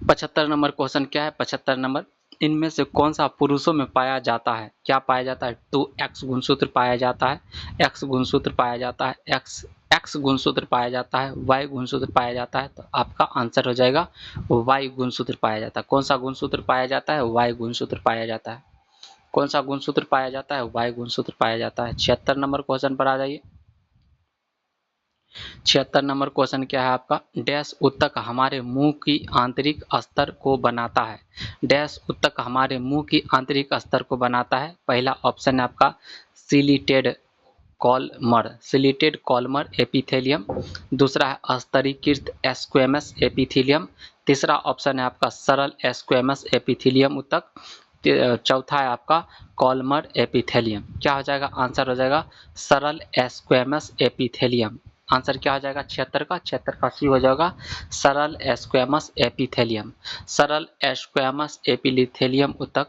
75 number question क्या है? 75 number, इनमें से कौन सा पुरुषों में पाया जाता है? क्या पाया जाता है? तो एक्स गुणसूत्र पाया जाता है, एक्स गुणसूत्र पाया जाता है, एक्स गुणसूत्र पाया जाता है, वाई गुणसूत्र पाया जाता है। तो आपका आंसर हो जाएगा वाई गुणसूत्र पाया जाता है। कौन सा गुणसूत्र पाया जाता है? वाई गुणसूत्र पाया जाता है। कौन सा गुणसूत्र पाया जाता है? वाई गुणसूत्र पाया जाता है। 76 नंबर क्वेश्चन पर आ जाइए। 76 नंबर क्वेश्चन क्या है आपका? डैश उत्तक हमारे मुंह की आंतरिक अस्तर को बनाता है। डैश उत्तक हमारे मुंह की आंतरिक अस्तर को बनाता है। पहला ऑप्शन है आपका सिलिटेड कॉलमर एपिथेलियम। दूसरा है स्तरीकृत स्क्वेमस एपिथेलियम। तीसरा ऑप्शन है आपका सरल स्क्वेमस एपिथेलियम उत्तक। चौथा है आपका कॉलमर एपिथेलियम। क्या हो जाएगा? आंसर हो जाएगा सरल स्क्वेमस एपिथेलियम। आंसर क्या हो जाएगा? 76 का सी हो जाएगा सरल स्क्वेमस एपिथेलियम। सरल स्क्वेमस एपिथेलियम उत्तक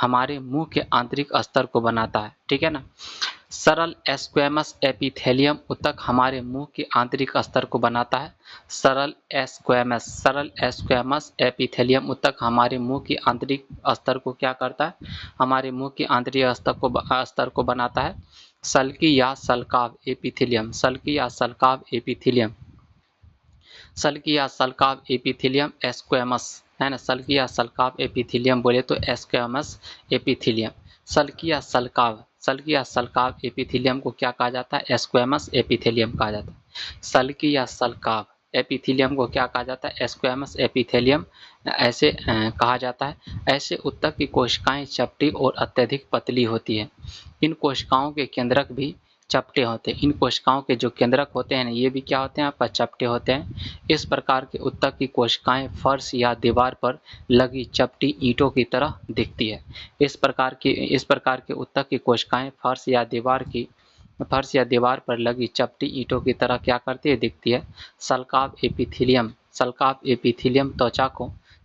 हमारे मुंह के आंतरिक स्तर को बनाता है। ठीक है ना? सरल स्क्वेमस एपिथेलियम उत्तक हमारे मुंह के आंतरिक स्तर को बनाता है। सरल स्क्वेमस एपिथेलियम उत्तक हमारे मुंह की आंतरिक स्तर को क्या करता है? हमारे मुंह की आंतरिक स्तर को बनाता है। सल्की या सल्काव एपिथेलियम, सल्की या सल्काव एपिथेलियम, सल्की या सल्काव एपिथेलियम स्क्वेमस है ना। सल्की या सल्काव एपिथेलियम बोले तो स्क्वेमस एपिथेलियम। सल्की या सल्काव एपिथेलियम को क्या कहा जाता है? स्क्वेमस एपिथेलियम कहा जाता है। सल्की या सल्काव एपिथेलियम को क्या कहा जाता है? स्क्वेमस एपिथेलियम ऐसे कहा जाता है। ऐसे उत्तक की कोशिकाएं चपटी और अत्यधिक पतली होती है। इन कोशिकाओं के केंद्रक भी चपटे होते हैं। इन कोशिकाओं के जो केंद्रक होते हैं ये भी क्या होते हैं? आपका चपटे होते हैं। इस प्रकार के उत्तक की कोशिकाएं फर्श या दीवार पर लगी चपटी ईंटों की तरह दिखती है। इस प्रकार के उत्तक की कोशिकाएं फर्श या दीवार पर लगी चपटी ईंटों की तरह क्या करती है? दिखती है। सल्काव एपिथेलियम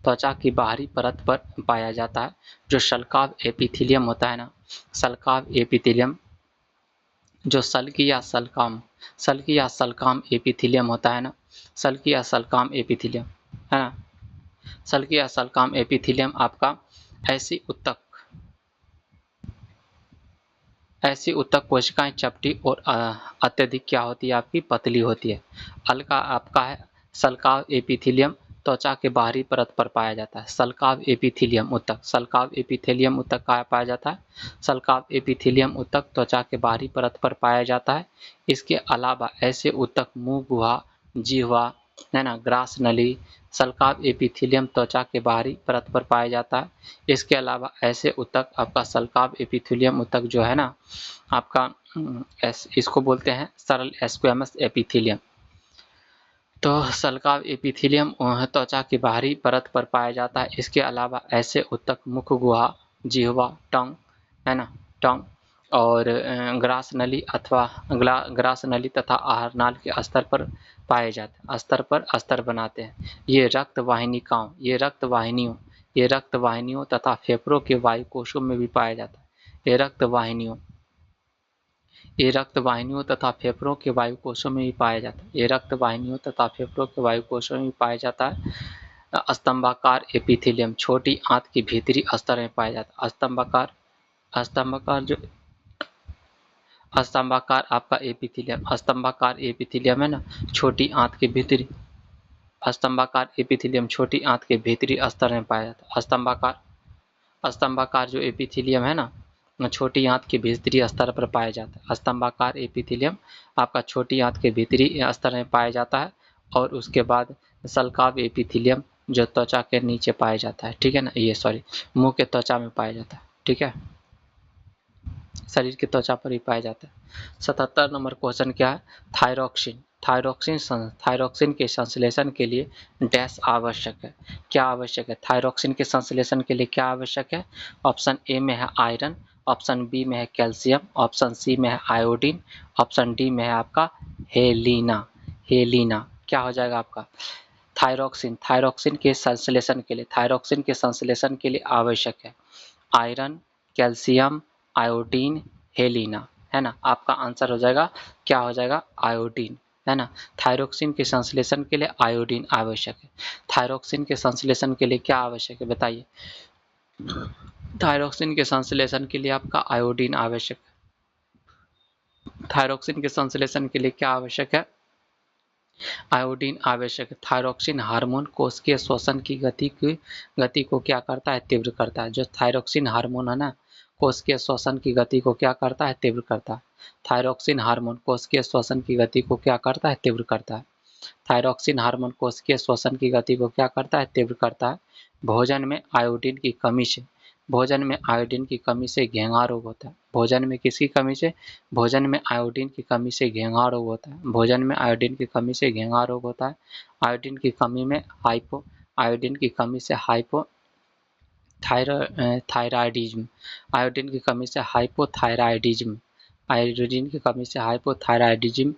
त्वचा की बाहरी परत पर पाया जाता है। जो सल्काव एपिथेलियम होता है ना, सल्काव एपिथेलियम जो सल्की या सल्काम एपिथेलियम होता है ना, सल्की या सल्काम एपिथेलियम है ना, सल्की या सल्काम एपिथेलियम आपका ऐसी उत्तक कोशिकाएं चपटी और अत्यधिक क्या होती है? आपकी पतली होती है। हल्का आपका है सल्काव एपिथेलियम त्वचा के बाहरी परत पर पाया जाता है। सल्काव एपिथेलियम उत्तक कहाँ पाया जाता है? सल्काव एपिथेलियम उत्तक त्वचा के बाहरी परत पर पाया जाता है। इसके अलावा ऐसे उत्तक मुंह, गुहा, जिह्वा है ना, ग्रास नली, सल्काव एपिथेलियम त्वचा के बाहरी परत पर पाया जाता है। इसके अलावा ऐसे उत्तक आपका सल्काव एपिथेलियम उत्तक जो है ना आपका इसको बोलते हैं सरल स्क्वेमस एपिथेलियम। तो सल्काव एपिथेलियम त्वचा की बाहरी परत पर पाया जाता है। इसके अलावा ऐसे उत्तक मुख, गुहा, जिह्वा, टंग है ना, टंग और ग्रास नली तथा आहार नाल के स्तर पर पाए जाते हैं। स्तर बनाते हैं। ये रक्त वाहिनियों तथा फेफड़ों के वायु कोशों में भी पाया जाता है। ये रक्त वाहिनियों तथा फेफड़ों के वायु कोशों में भी पाया जाता है। ये रक्त वाहिनियों तथा फेफड़ों के वायु कोशों में भी पाया जाता है। स्तंभाकार एपिथेलियम छोटी आंत के भीतरी स्तर में पाया जाता है। स्तंभाकार आपका स्तंभाकार एपिथेलियम है ना, छोटी आंत के भीतरी स्तंभाकार एपिथेलियम छोटी आंत के भीतरी स्तर में पाया जाता है। स्तंभाकार जो एपिथेलियम है ना, छोटी आंत के भीतरी स्तर पर पाया जाता है। स्तंभाकार एपिथेलियम आपका छोटी आंत के भीतरी स्तर में पाया जाता है। और उसके बाद सल्काव एपिथेलियम जो त्वचा के नीचे पाया जाता है। ठीक है ना, मुंह के त्वचा में पाया जाता है। ठीक है, शरीर की त्वचा पर ही पाया जाता है। 77 नंबर क्वेश्चन क्या है? थायरॉक्सिन के संश्लेषण के लिए डैश आवश्यक है। क्या आवश्यक है? थायरॉक्सिन के संश्लेषण के लिए क्या आवश्यक है? ऑप्शन ए में है आयरन, ऑप्शन बी में है कैल्शियम, ऑप्शन सी में है आयोडीन, ऑप्शन डी में है आपका हेलिना। क्या हो जाएगा आपका? थायरॉक्सिन के संश्लेषण के लिए आवश्यक है आयरन, कैल्शियम, आयोडीन, हेलिना है ना। आपका आंसर हो जाएगा क्या हो जाएगा? आयोडीन। है ना। थायरोक्सिन के संश्लेषण के लिए आयोडीन आवश्यक है। थायरोक्सिन के संश्लेषण के लिए क्या आवश्यक है बताइए। थायरोक्सिन के संश्लेषण के लिए आपका आयोडीन आवश्यक है। थायरोक्सिन के संश्लेषण के लिए क्या आवश्यक है, आयोडीन आवश्यक है। थायरोक्सिन हार्मोन कोशिकीय श्वसन की गति को क्या करता है, तीव्र करता है। जो थायरोक्सिन हार्मोन है ना, कोशिकीय श्वसन की गति को क्या करता है, तीव्र करता है। थायरोक्सिन हार्मोन कोशिकीय श्वसन की गति को क्या करता है, तीव्र करता है। थायरोक्सिन हार्मोन कोशिकीय श्वसन की गति को क्या करता है, तीव्र करता है। भोजन में आयोडीन की कमी से, भोजन में आयोडीन की कमी से घेंघा रोग होता है। भोजन में किसकी कमी से, भोजन में आयोडीन की कमी से घेंघा रोग होता है। भोजन में आयोडीन की कमी से घेंघा रोग होता है। आयोडीन की कमी में आयोडीन की कमी से थायराइडिज्म, आयोडीन की कमी से हाइपोथायराइडिज्म, आयोडीन की कमी से हाइपोथायराइडिज्म,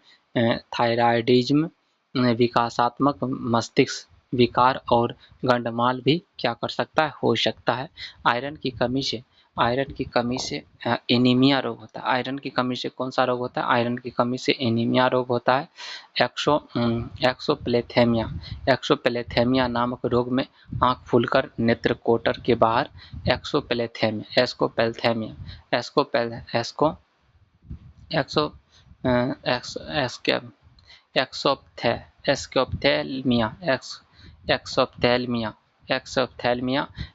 थायराइडिज्म, विकासात्मक मस्तिष्क विकार और गंडमाल भी क्या कर सकता है, हो सकता है। आयरन की कमी से एनीमिया रोग होता है। आयरन की कमी से कौन सा रोग होता है, आयरन की कमी से एनीमिया रोग होता है। एक्सोप्लेथेमिया नामक रोग में आंख फूलकर नेत्र कोटर के बाहर एक्सोप्थेल्मिया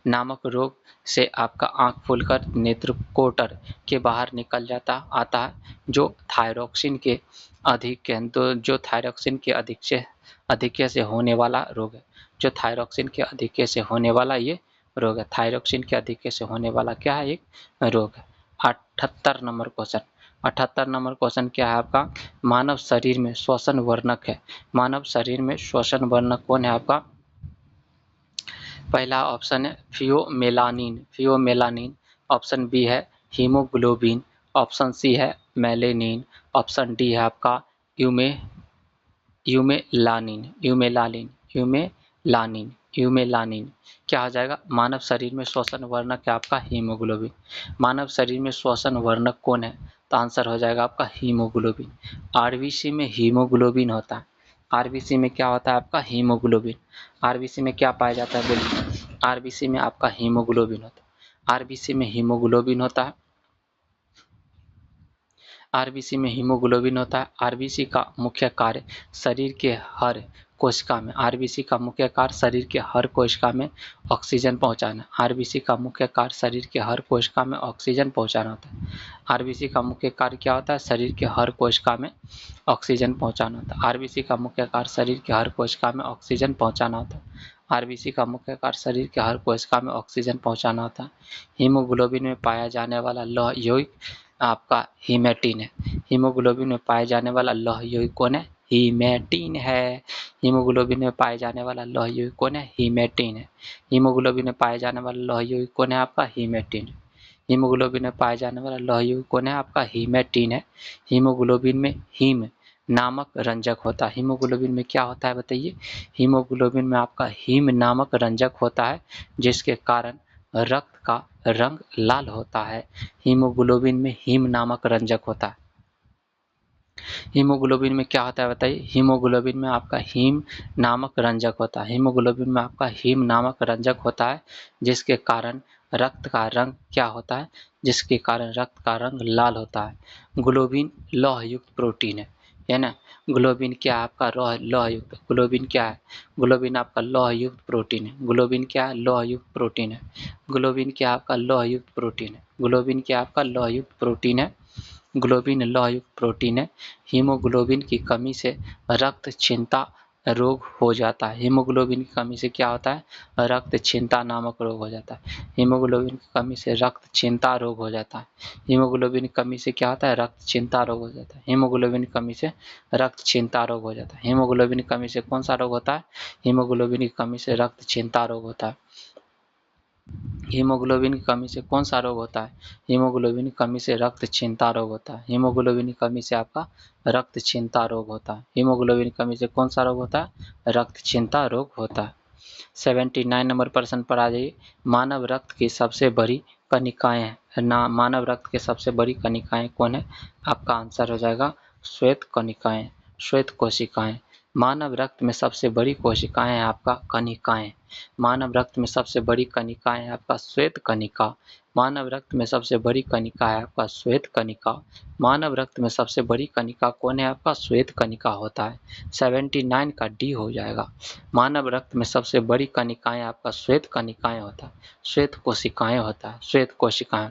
नामक रोग से आपका आंख फूलकर नेत्र कोटर के बाहर निकल आता है, जो थायरोक्सिन के अधिक्य से होने वाला रोग है। जो थायरोक्सिन के अधिक्य से होने वाला ये रोग है। थायरोक्सिन के अधिक्य से होने वाला क्या है, एक रोग है। 78 नंबर क्वेश्चन क्या है आपका, मानव शरीर में श्वसन वर्णक है। मानव शरीर में श्वसन वर्णक कौन है आपका, पहला ऑप्शन है फियोमेलानिन, ऑप्शन बी है हीमोग्लोबिन, ऑप्शन सी है मेलेनिन, ऑप्शन डी है आपका यूमेलानिन। क्या हो जाएगा, मानव शरीर में श्वसन वर्णक है आपका हीमोग्लोबिन। मानव शरीर में श्वसन वर्णक कौन है, तो आंसर हो जाएगा आपका हीमोग्लोबिन। आरबीसी में हीमोग्लोबिन होता है। आरबीसी में क्या होता है आपका, हीमोग्लोबिन। आरबीसी में क्या पाया जाता है बोलिए, आरबीसी में आपका हीमोग्लोबिन होता है। आरबीसी में हीमोग्लोबिन होता है। आरबीसी में हीमोग्लोबिन होता है। आरबीसी का मुख्य कार्य शरीर के हर कोशिका में, आरबीसी का मुख्य कार्य शरीर के हर कोशिका में ऑक्सीजन पहुंचाना। आरबीसी का मुख्य कार्य शरीर के हर कोशिका में ऑक्सीजन पहुंचाना होता है। आरबीसी का मुख्य कार्य क्या होता है, शरीर के हर कोशिका में ऑक्सीजन पहुंचाना होता है। आरबीसी का मुख्य कार्य शरीर के हर कोशिका में ऑक्सीजन पहुंचाना होता है। आरबीसी का मुख्य कार्य शरीर के हर कोशिका में ऑक्सीजन पहुंचाना होता है। हीमोग्लोबिन में पाया जाने वाला लौह यौगिक आपका हीमेटिन है। हीमोग्लोबिन में पाए जाने वाला लौह यौगिक कौन है, हीमेटिन है। हीमोग्लोबिन में पाए जाने वाला लौह यौगिक कौन है, हीमेटिन है। हीमोग्लोबिन में पाए जाने वाला लौह यौगिक कौन है आपका, हीमेटिन। हीमोग्लोबिन में पाए जाने वाला लौह यौगिक कौन है आपका, हीमेटिन है। हीमोग्लोबिन में हीम नामक रंजक होता है। हीमोग्लोबिन में क्या होता है बताइए, हीमोग्लोबिन में आपका हीम नामक रंजक होता है, जिसके कारण रक्त का रंग लाल होता है। हीमोग्लोबिन में हीम नामक रंजक होता है। हीमोग्लोबिन में क्या होता है बताइए, हीमोग्लोबिन में आपका हीम नामक रंजक होता है। हीमोग्लोबिन में आपका हीम नामक रंजक होता है, जिसके कारण रक्त का रंग क्या होता है, जिसके कारण रक्त का रंग लाल होता है। ग्लोबिन लौह युक्त प्रोटीन है ना। ग्लोबिन क्या है आपका, लौह युक्त। ग्लोबिन क्या है, ग्लोबिन आपका लौह युक्त प्रोटीन है। ग्लोबिन क्या है, लौह युक्त प्रोटीन है। ग्लोबिन क्या आपका लौह युक्त प्रोटीन है। ग्लोबिन क्या आपका लौह युक्त प्रोटीन है। ग्लोबिन लौहयुक्त प्रोटीन है। हीमोग्लोबिन की कमी से रक्तक्षीणता रोग हो जाता है। हीमोग्लोबिन की कमी से क्या होता है, रक्तक्षीणता नामक रोग हो जाता है। हीमोग्लोबिन की कमी से रक्तक्षीणता रोग हो जाता है। हीमोग्लोबिन की कमी से क्या होता है, रक्तक्षीणता रोग हो जाता है। हीमोग्लोबिन की कमी से रक्तक्षीणता रोग हो जाता है। हीमोग्लोबिन की कमी से कौन सा रोग होता है, हीमोग्लोबिन की कमी से रक्तक्षीणता रोग होता है। हीमोग्लोबिन की कमी से कौन सा रोग होता है, हीमोग्लोबिन की कमी से रक्तक्षीणता रोग होता है। हीमोग्लोबिन की कमी से आपका रक्तक्षीणता रोग होता है। हीमोग्लोबिन की कमी से कौन सा रोग होता है, रक्तक्षीणता रोग होता है। 79 नंबर प्रश्न पर आ जाइए। मानव रक्त की सबसे बड़ी कनिकाएं हैं ना, मानव रक्त के सबसे बड़ी कनिकाएं कौन है, आपका आंसर हो जाएगा श्वेत कनिकाएं। श्वेत कोशिकाएं। मानव रक्त में सबसे बड़ी कोशिकाएं है आपका कनिकाएं। मानव रक्त में सबसे बड़ी कनिकाएं है आपका श्वेत कनिका। मानव रक्त में सबसे बड़ी कनिका है आपका श्वेत कनिका। मानव रक्त में सबसे बड़ी कनिका कौन है आपका श्वेत कनिका होता है। 79 का डी हो जाएगा। मानव रक्त में सबसे बड़ी कनिकाएं आपका श्वेत कनिकाएं होता है, श्वेत कोशिकाएं होता है, श्वेत कोशिकाएं।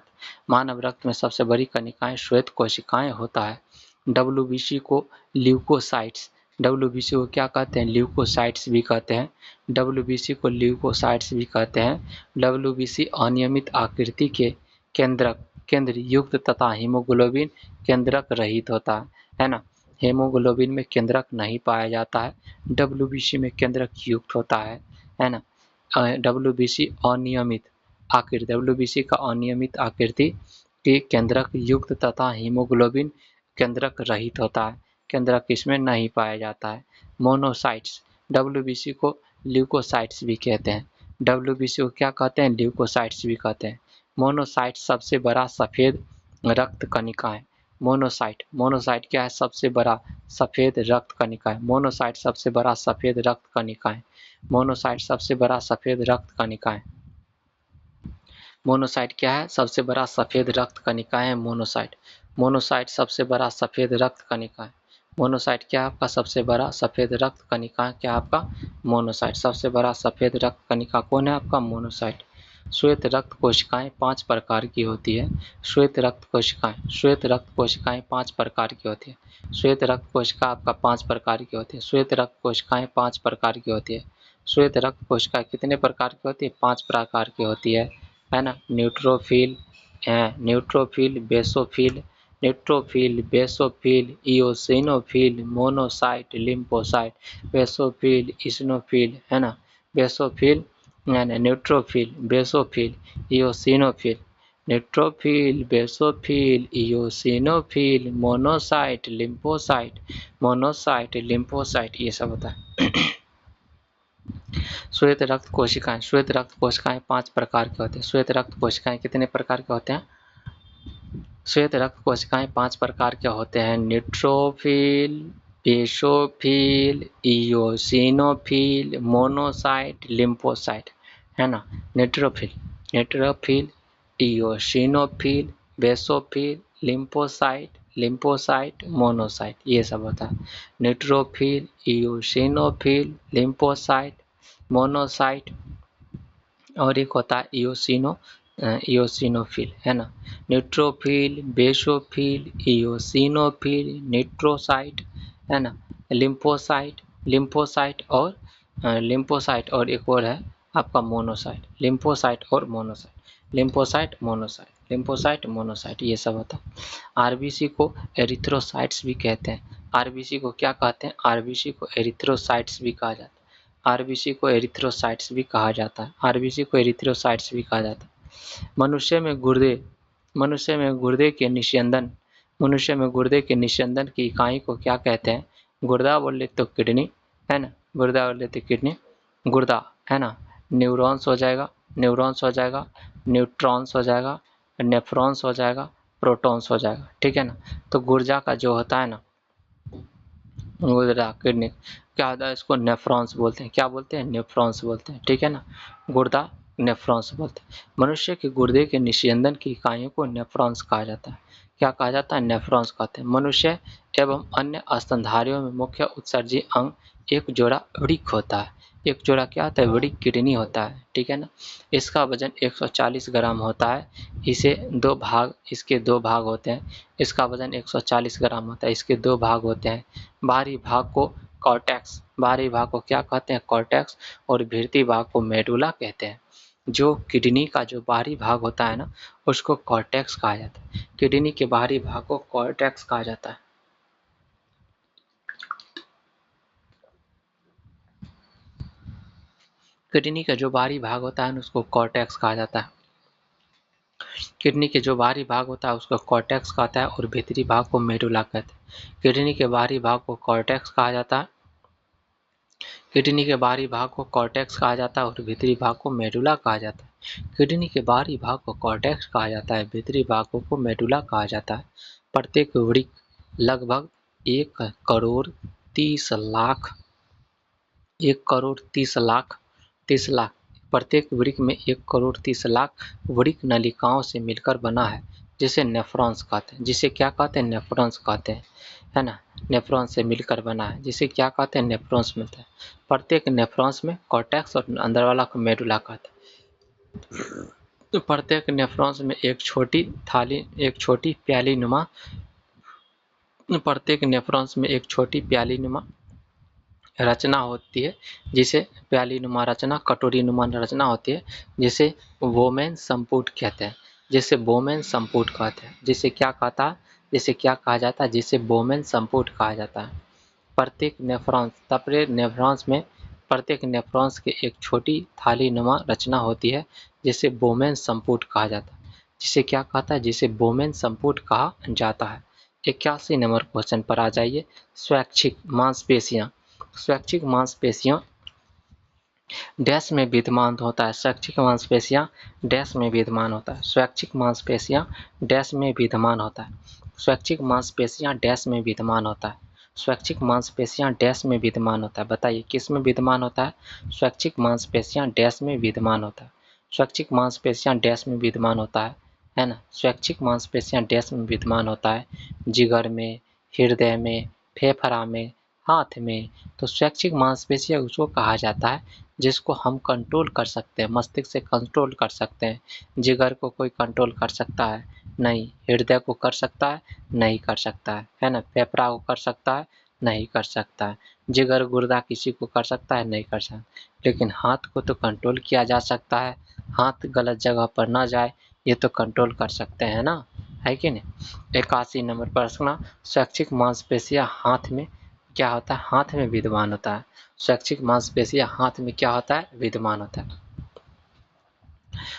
मानव रक्त में सबसे बड़ी कनिकाएं श्वेत कोशिकाएं होता है। डब्ल्यूबीसी को ल्यूकोसाइट्स, डब्ल्यूबीसी को क्या कहते हैं, ल्यूकोसाइट्स भी कहते हैं। डब्ल्यूबीसी को ल्यूकोसाइट्स भी कहते हैं। डब्ल्यूबीसी अनियमित आकृति के केंद्रक, केंद्र युक्त तथा हीमोग्लोबिन केंद्रक रहित होता है ना। हेमोग्लोबिन में केंद्रक नहीं पाया जाता है, डब्ल्यूबीसी में केंद्रक युक्त होता है ना। डब्ल्यूबीसी अनियमित आकृति, डब्ल्यूबीसी का अनियमित आकृति के केंद्रक युक्त तथा हीमोग्लोबिन केंद्रक रहित होता है, केंद्रक इसमें नहीं पाया जाता है। मोनोसाइट्स, डब्ल्यूबीसी को ल्यूकोसाइट्स भी कहते हैं। डब्ल्यूबीसी को क्या कहते हैं, ल्यूकोसाइट्स भी कहते हैं। मोनोसाइट सबसे बड़ा सफेद रक्त कणिका है। मोनोसाइट, मोनोसाइट क्या है, सबसे बड़ा सफेद रक्त कणिका है। मोनोसाइट सबसे बड़ा सफेद रक्त कणिका है। मोनोसाइट सबसे बड़ा सफेद रक्त कणिका है। मोनोसाइट क्या है, सबसे बड़ा सफेद रक्त कणिका है मोनोसाइट। मोनोसाइट सबसे बड़ा सफेद रक्त कणिका है। मोनोसाइट क्या है आपका, सबसे बड़ा सफेद रक्त कणिका क्या आपका, मोनोसाइट। सबसे बड़ा सफेद रक्त कणिका कौन है आपका, मोनोसाइट। श्वेत रक्त कोशिकाएं 5 प्रकार की होती है। श्वेत रक्त कोशिकाएं, श्वेत रक्त कोशिकाएं 5 प्रकार की होती है। श्वेत रक्त कोशिका आपका 5 प्रकार की होती है। श्वेत रक्त कोशिकाएं 5 प्रकार की होती है। श्वेत रक्त कोशिका कितने प्रकार की होती है, 5 प्रकार की होती है ना। Neutrophil, neutrophil, basophil, neutrophil, basophil, eosinophil, monocyte, lymphocyte, basophil, eosinophil, है ना। Basophil, neutrophil, basophil, eosinophil, neutrophil, basophil, eosinophil, monocyte, lymphocyte, monocyte, lymphocyte, ये सब होता है। श्वेत रक्त कोशिकाएं, श्वेत रक्त कोशिकाएं 5 प्रकार के होते हैं। श्वेत रक्त कोशिकाएं कितने प्रकार के होते हैं, श्वेत रक्त कोशिकाएं 5 प्रकार के होते हैं। Neutrophil, basophil, eosinophil, monocyte, lymphocyte, है ना। Neutrophil, neutrophil, eosinophil, basophil, lymphocyte, lymphocyte, monocyte, ये सब होता है। न्यूट्रोफिल, इओसिनोफिल, लिम्फोसाइट, मोनोसाइट, और एक होता है इओसिनोफिल, है ना। न्यूट्रोफिल, बेसोफिल, इओसिनोफिल, न्यूट्रोसाइट, है ना, लिम्फोसाइट, लिम्फोसाइट और एक और है आपका मोनोसाइट। लिम्फोसाइट और monocyte, lymphocyte, monocyte, lymphocyte, monocyte, ये सब होता है। आरबीसी को एरिथ्रोसाइट्स भी कहते हैं। आरबीसी को क्या कहते हैं, आरबीसी को एरिथ्रोसाइट्स भी कहा जाता है। आरबीसी को एरिथ्रोसाइट्स भी कहा जाता है। आरबीसी को एरिथ्रोसाइट्स भी कहा जाता है। मनुष्य में गुर्दे, मनुष्य में गुर्दे के निस्यंदन, मनुष्य में गुर्दे के निस्यंदन की इकाई को क्या कहते हैं, गुर्दा बोल ले तो किडनी, है ना, गुर्दा बोल ले तो किडनी, गुर्दा, है ना। न्यूरॉन्स हो जाएगा, न्यूरॉन्स हो जाएगा, न्यूट्रॉन्स हो जाएगा, नेफ्रॉन्स हो जाएगा, प्रोटॉन्स हो जाएगा, ठीक है ना। तो गुर्जा का जो होता है ना, गुर्दा किडनी क्या होता है, इसको नेफ्रॉन्स बोलते हैं। क्या बोलते हैं, नेफ्रॉन्स बोलते हैं, ठीक है ना। गुर्दा नेफ्रॉन्स बोलते हैं। मनुष्य के गुर्दे के निस्यंदन की इकाइयों को नेफ्रॉन्स कहा जाता है। क्या कहा जाता है, नेफ्रॉन्स कहते हैं। मनुष्य एवं अन्य स्तनधारियों में मुख्य उत्सर्जी अंग एक जोड़ा वृक्क होता है। एक जोड़ा क्या होता है, वृक्क किडनी होता है, ठीक है ना। इसका वजन 140 ग्राम होता है। इसे दो भाग, इसके 2 भाग होते हैं। इसका वजन 140 ग्राम होता है, इसके 2 भाग होते हैं। बाहरी भाग को कॉर्टेक्स, बाहरी भाग को क्या कहते हैं, कॉर्टेक्स, और भीतरी भाग को मेडुला कहते हैं। जो किडनी का जो बाहरी भाग होता है ना, उसको कॉर्टेक्स कहा जाता है। किडनी के बाहरी भाग को कॉर्टेक्स कहा जाता है। किडनी का जो बाहरी भाग होता है ना, उसको कॉर्टेक्स कहा जाता है। किडनी के जो बाहरी भाग होता है उसको कॉर्टेक्स कहता है, और भीतरी भाग को मेडुला कहते हैं। किडनी के बाहरी भाग को कॉर्टेक्स कहा जाता है, किडनी के बाहरी भाग को कॉर्टेक्स कहा जाता है, और भीतरी भाग को मेडुला कहा जाता है। किडनी के बाहरी भाग को कॉर्टेक्स कहा जाता है, भीतरी भागों को मेडुला कहा जाता है। प्रत्येक वृक्क लगभग 1 करोड़ 30 लाख 1 करोड़ 30 लाख प्रत्येक वृक्क में 1 करोड़ 30 लाख वृक्क नलिकाओं से मिलकर बना है, जिसे नेफ्रॉन्स कहते हैं। जिसे क्या कहते हैं? नेफ्रॉन्स कहते हैं, है ना। नेफ्रॉन्स से मिलकर बना है, जिसे क्या कहते हैं? नेफ्रॉन्स मिलता है। प्रत्येक नेफ्रॉन्स में कॉर्टेक्स और अंदर वाला को मेडुला कहते हैं। तो प्रत्येक नेफ्रॉन्स में एक छोटी प्याली नुमा प्रत्येक नेफ्रॉन्स में एक छोटी प्याली नुमा रचना होती है, जिसे प्याली नुमा रचना, कटोरी नुमा रचना होती है, जिसे वोमेन संपुट कहते हैं। जिसे बोमेन संपुट कहते हैं। जिसे क्या कहता है? जिसे क्या कहा जाता है? जिसे बोमेन संपुट कहा जाता है। प्रत्येक नेफ्रॉन्स में प्रत्येक नेफ्रॉन्स के एक छोटी थाली नुमा रचना होती है, जिसे बोमेन संपुट कहा जाता है। जिसे क्या कहता है? जिसे बोमेन संपुट कहा जाता है। 81 नंबर क्वेश्चन पर आ जाइए। स्वैच्छिक मांसपेशियां स्वैच्छिक मांसपेशियां डैश में विद्यमान होता है। स्वैच्छिक मांसपेशियां डैश में विद्यमान होता है। स्वैच्छिक मांसपेशियां डैश में विद्यमान होता है। स्वैच्छिक मांसपेशियां डैश में विद्यमान होता है। स्वैच्छिक मांसपेशियां डैश में विद्यमान होता है। बताइए किस में विद्यमान होता है? स्वैच्छिक मांसपेशियां डैश में विद्यमान होता है। स्वैच्छिक मांसपेशियां डैश में विद्यमान होता है ना। स्वैच्छिक मांसपेशियां डैश में विद्यमान होता है। जिगर में, हृदय में, फेफड़ा में, हाथ में। तो स्वैच्छिक मांसपेशियां उसको कहा जाता है जिसको हम कंट्रोल कर सकते हैं, मस्तिष्क से कंट्रोल कर सकते हैं। जिगर को कोई कंट्रोल कर सकता है? नहीं। हृदय को कर सकता है? नहीं कर सकता है ना। फेफड़ा को कर सकता है? नहीं कर सकता है। जिगर गुर्दा किसी को कर सकता है? नहीं कर सकता। लेकिन हाथ को तो कंट्रोल किया जा सकता है। हाथ गलत जगह पर ना जाए, ये तो कंट्रोल कर सकते हैं ना, है कि नहीं। 81 नंबर प्रश्न, स्वैच्छिक मांसपेशियां हाथ में क्या होता है? हाथ में विद्यमान होता है। स्वैच्छिक मांसपेशियां हाथ में क्या होता है? विद्यमान होता है।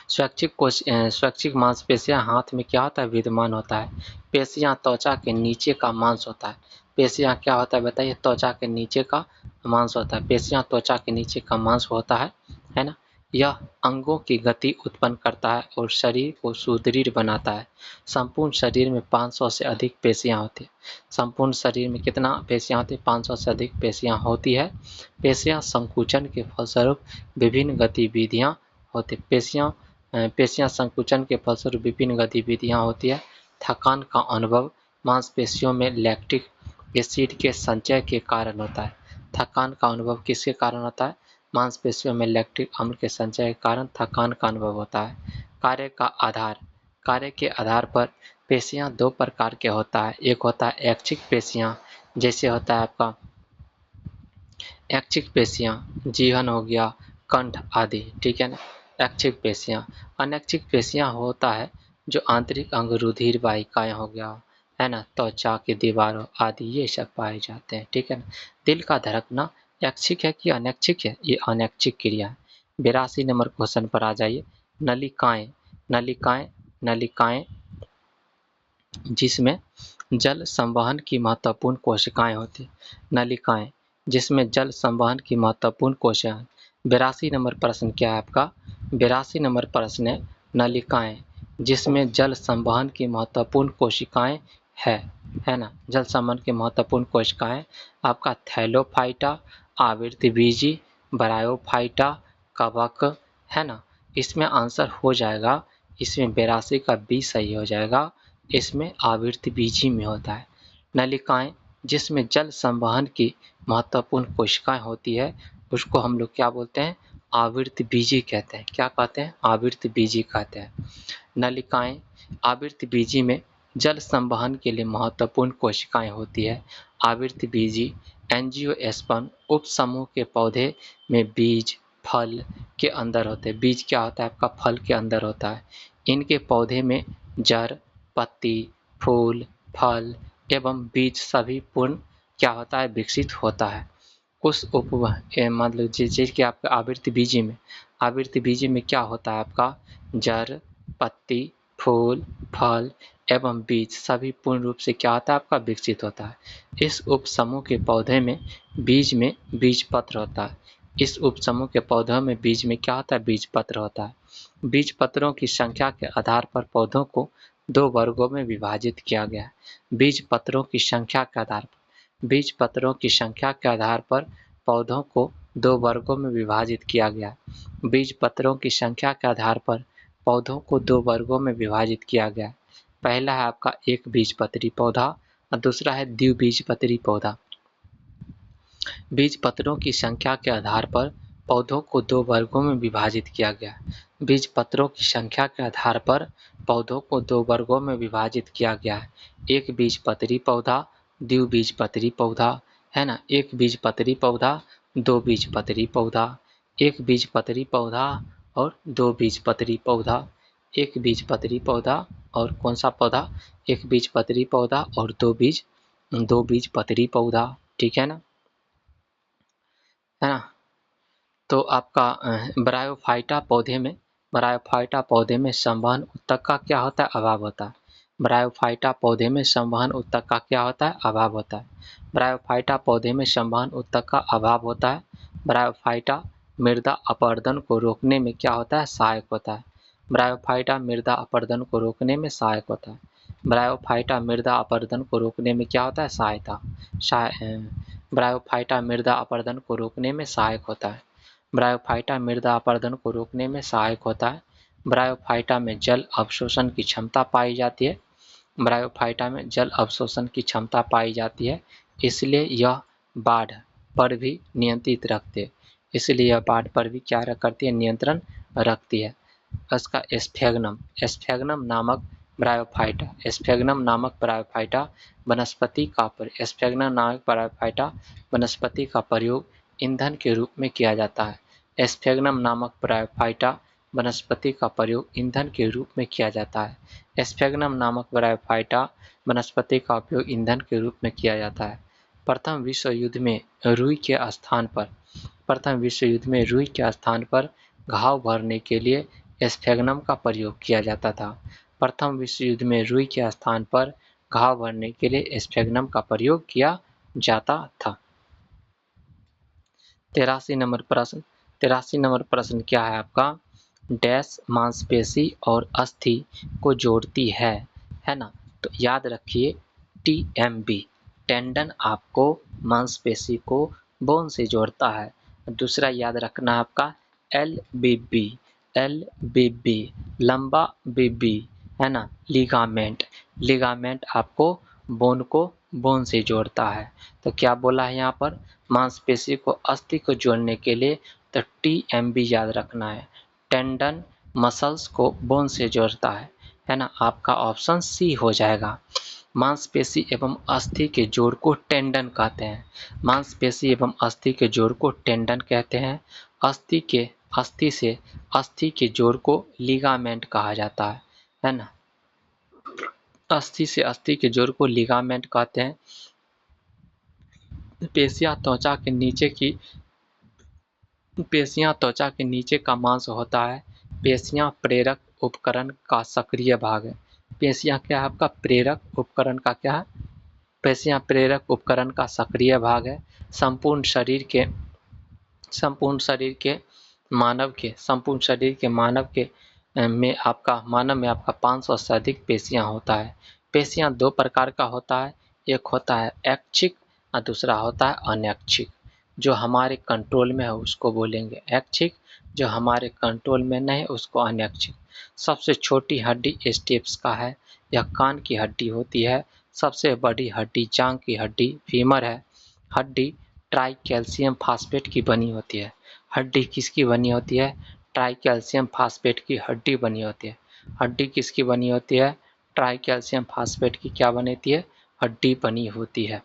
स्वैच्छिक मांसपेशियां हाथ में क्या होता है? विद्यमान होता है। पेशियां त्वचा के नीचे का मांस होता है। पेशियां क्या होता है? बताइए। त्वचा के नीचे का मांस होता है। पेशियां त्वचा के नीचे का मांस होता है ना। यह अंगों की गति उत्पन्न करता है और शरीर को सुदृढ़ बनाता है। संपूर्ण शरीर में 500 से अधिक पेशियां होती है। संपूर्ण शरीर में कितना पेशियां होती है? 500 से अधिक पेशियां होती है। पेशियां संकुचन के फलस्वरूप विभिन्न गतिविधियां होती है। पेशियां संकुचन के फलस्वरूप विभिन्न गतिविधियां होती है। थकान का अनुभव मांसपेशियों में लैक्टिक एसिड के संचय के कारण होता है। थकान का अनुभव किसके कारण होता है? मांसपेशियों में लैक्टिक अम्ल के संचय के कारण थकान का अनुभव होता है। कार्य के आधार पर पेशियां दो प्रकार के होता है। एक होता है ऐच्छिक पेशियां, जैसे होता है आपका ऐच्छिक पेशियां, जीवन हो गया, कंठ आदि, ठीक है ना। ऐच्छिक पेशियां। अनैच्छिक पेशियां होता है जो आंतरिक अंग, रुधिर वाहिकाएं हो गया, है ना, त्वचा की दीवारों आदि, ये सब पाए जाते हैं, ठीक है ना। दिल का धड़कना ऐच्छिक है कि अनैच्छिक है? ये अनैच्छिक क्रिया है। 82 नंबर क्वेश्चन पर आ जाइए। नलिकाएं नलिकाएं नलिकाएं जिसमें जल संवहन की महत्वपूर्ण कोशिकाएं होती हैं। नलिकाएं जिसमें जल संवहन की महत्वपूर्ण कोशिकाएं। 82 नंबर प्रश्न क्या है आपका? 82 नंबर प्रश्न है नलिकाएं जिसमें जल संवहन की महत्वपूर्ण कोशिकाएं है ना। जल संवहन की महत्वपूर्ण कोशिकाएं आपका थैलोफाइटा, आवृतबीजी, ब्रायोफाइटा, कवक, है ना। इसमें आंसर हो जाएगा, इसमें 82 का बी सही हो जाएगा। इसमें आवृतबीजी में होता है। नलिकाएं जिसमें जल संवहन की महत्वपूर्ण कोशिकाएं होती है, उसको हम लोग क्या बोलते हैं? आवृतबीजी कहते हैं। क्या कहते हैं? आवृतबीजी कहते हैं। नलिकाएं आवृतबीजी में जल संवहन के लिए महत्वपूर्ण कोशिकाएं होती है। आवृतबीजी एंजियोस्पर्म उप समूह के पौधे में बीज फल के अंदर होते हैं। बीज क्या होता है आपका? फल के अंदर होता है। इनके पौधे में जड़, पत्ती, फूल, फल एवं बीज सभी पूर्ण क्या होता है? विकसित होता है। कुछ मतलब जैसे कि आपका आवृतबीजी में क्या होता है आपका? जड़, पत्ती, फूल, फल एवं बीज सभी पूर्ण रूप से क्या होता है आपका? विकसित होता है। इस उप समूह के पौधे में बीजपत्र होता है। इस उप समूह के पौधों में बीज में क्या होता है? बीजपत्र होता है। बीजपत्रों की संख्या के आधार पर पौधों को 2 वर्गों में विभाजित किया गया है। बीजपत्रों की संख्या के आधार पर बीज पत्रों की संख्या के आधार पर पौधों को 2 वर्गों में विभाजित किया गया। बीज पत्रों की संख्या के आधार पर पौधों को 2 वर्गों में विभाजित किया गया। पहला है आपका एक बीजपत्री पौधा और दूसरा है द्विबीजपत्री पौधा। बीज पत्रों की संख्या के आधार पर पौधों को 2 वर्गों में विभाजित किया गया। बीज पत्रों की संख्या के आधार पर पौधों को 2 वर्गों में विभाजित किया गया है। एक बीजपत्री पौधा, द्विबीजपत्री पौधा, है ना। एक बीजपत्री पौधा, 2 बीजपत्री पौधा, एक बीजपत्री पौधा और 2 बीजपत्री पौधा, एक बीजपत्री पौधा और कौन सा पौधा, एक बीजपत्री पौधा और 2 बीजपत्री पौधा, ठीक है ना, है ना। तो आपका ब्रायोफाइटा पौधे में संवहन ऊतक का क्या होता है, अभाव होता है। ब्रायोफाइटा पौधे में संवहन ऊतक का क्या होता है, अभाव होता है। ब्रायोफाइटा पौधे में संवहन ऊतक का अभाव होता है। ब्रायोफाइटा मृदा अपरदन को रोकने में क्या होता है, सहायक होता है। ब्रायोफाइटा मृदा अपरदन को रोकने में सहायक होता है। ब्रायोफाइटा मृदा अपरदन को रोकने में क्या होता है, ब्रायोफाइटा मृदा अपरदन को रोकने में सहायक होता है। ब्रायोफाइटा मृदा अपरदन को रोकने में सहायक होता है। ब्रायोफाइटा में जल अवशोषण की क्षमता पाई जाती है। ब्रायोफाइटा में जल अवशोषण की क्षमता पाई जाती है, इसलिए यह बाढ़ पर भी नियंत्रित रखते हैं। इसलिए यह बाढ़ पर भी क्या करती है, नियंत्रण रखती है। इसका एस्फेगनम नामक ब्रायोफाइटा वनस्पति का प्रयोग ईंधन के रूप में किया जाता है। एस्फेगनम नामक ब्रायोफाइटा वनस्पति का प्रयोग ईंधन के रूप में किया जाता है। एस्फेगनम नामक ब्रायोफाइटा वनस्पति का उपयोग ईंधन के रूप में किया जाता है। प्रथम विश्व युद्ध में रुई के स्थान पर घाव भरने के लिए एस्फेगनम का प्रयोग किया जाता था। प्रथम विश्व युद्ध में रुई के स्थान पर घाव भरने के लिए एस्फेगनम का प्रयोग किया जाता था। 83 नंबर प्रश्न क्या है आपका, डैश मांसपेशी और अस्थि को जोड़ती है ना। तो याद रखिए TMB, टेंडन आपको मांसपेशी को बोन से जोड़ता है। दूसरा याद रखना आपका LBB, लंबा BB, है ना। लिगामेंट आपको बोन को बोन से जोड़ता है। तो क्या बोला है यहाँ पर, मांसपेशी को अस्थि को जोड़ने के लिए तो TMB याद रखना है। टेंडन मसल्स को बोन से जोड़ता है ना। आपका ऑप्शन सी हो जाएगा। मांसपेशी एवं अस्थि के जोड़ को टेंडन कहते हैं। मांसपेशी एवं अस्थि के जोड़ को टेंडन कहते हैं। अस्थि से अस्थि के जोड़ को लिगामेंट कहा जाता है ना। अस्थि से अस्थि के जोड़ को लिगामेंट कहते हैं। पेशियां त्वचा के नीचे का मांस होता है। पेशियां प्रेरक उपकरण का सक्रिय भाग है। पेशियां क्या है आपका, प्रेरक उपकरण का क्या है, पेशियां प्रेरक उपकरण का सक्रिय भाग है। संपूर्ण शरीर के मानव में आपका 500 से अधिक पेशियां होता है। पेशियां 2 प्रकार का होता है, एक होता है ऐच्छिक और दूसरा होता है अनैच्छिक। जो हमारे कंट्रोल में है उसको बोलेंगे ऐच्छिक, जो हमारे कंट्रोल में नहीं उसको अनैच्छिक। सबसे छोटी हड्डी स्टेप्स का है, यह कान की हड्डी होती है। सबसे बड़ी हड्डी जांघ की हड्डी फीमर है। हड्डी ट्राई कैल्शियम फास्फेट की बनी होती है। हड्डी किसकी बनी होती है, ट्राई कैल्शियम फास्फेट की हड्डी बनी होती है। हड्डी किसकी बनी होती है, ट्राई कैल्शियम फास्फेट की क्या बनी होती है, हड्डी बनी होती है।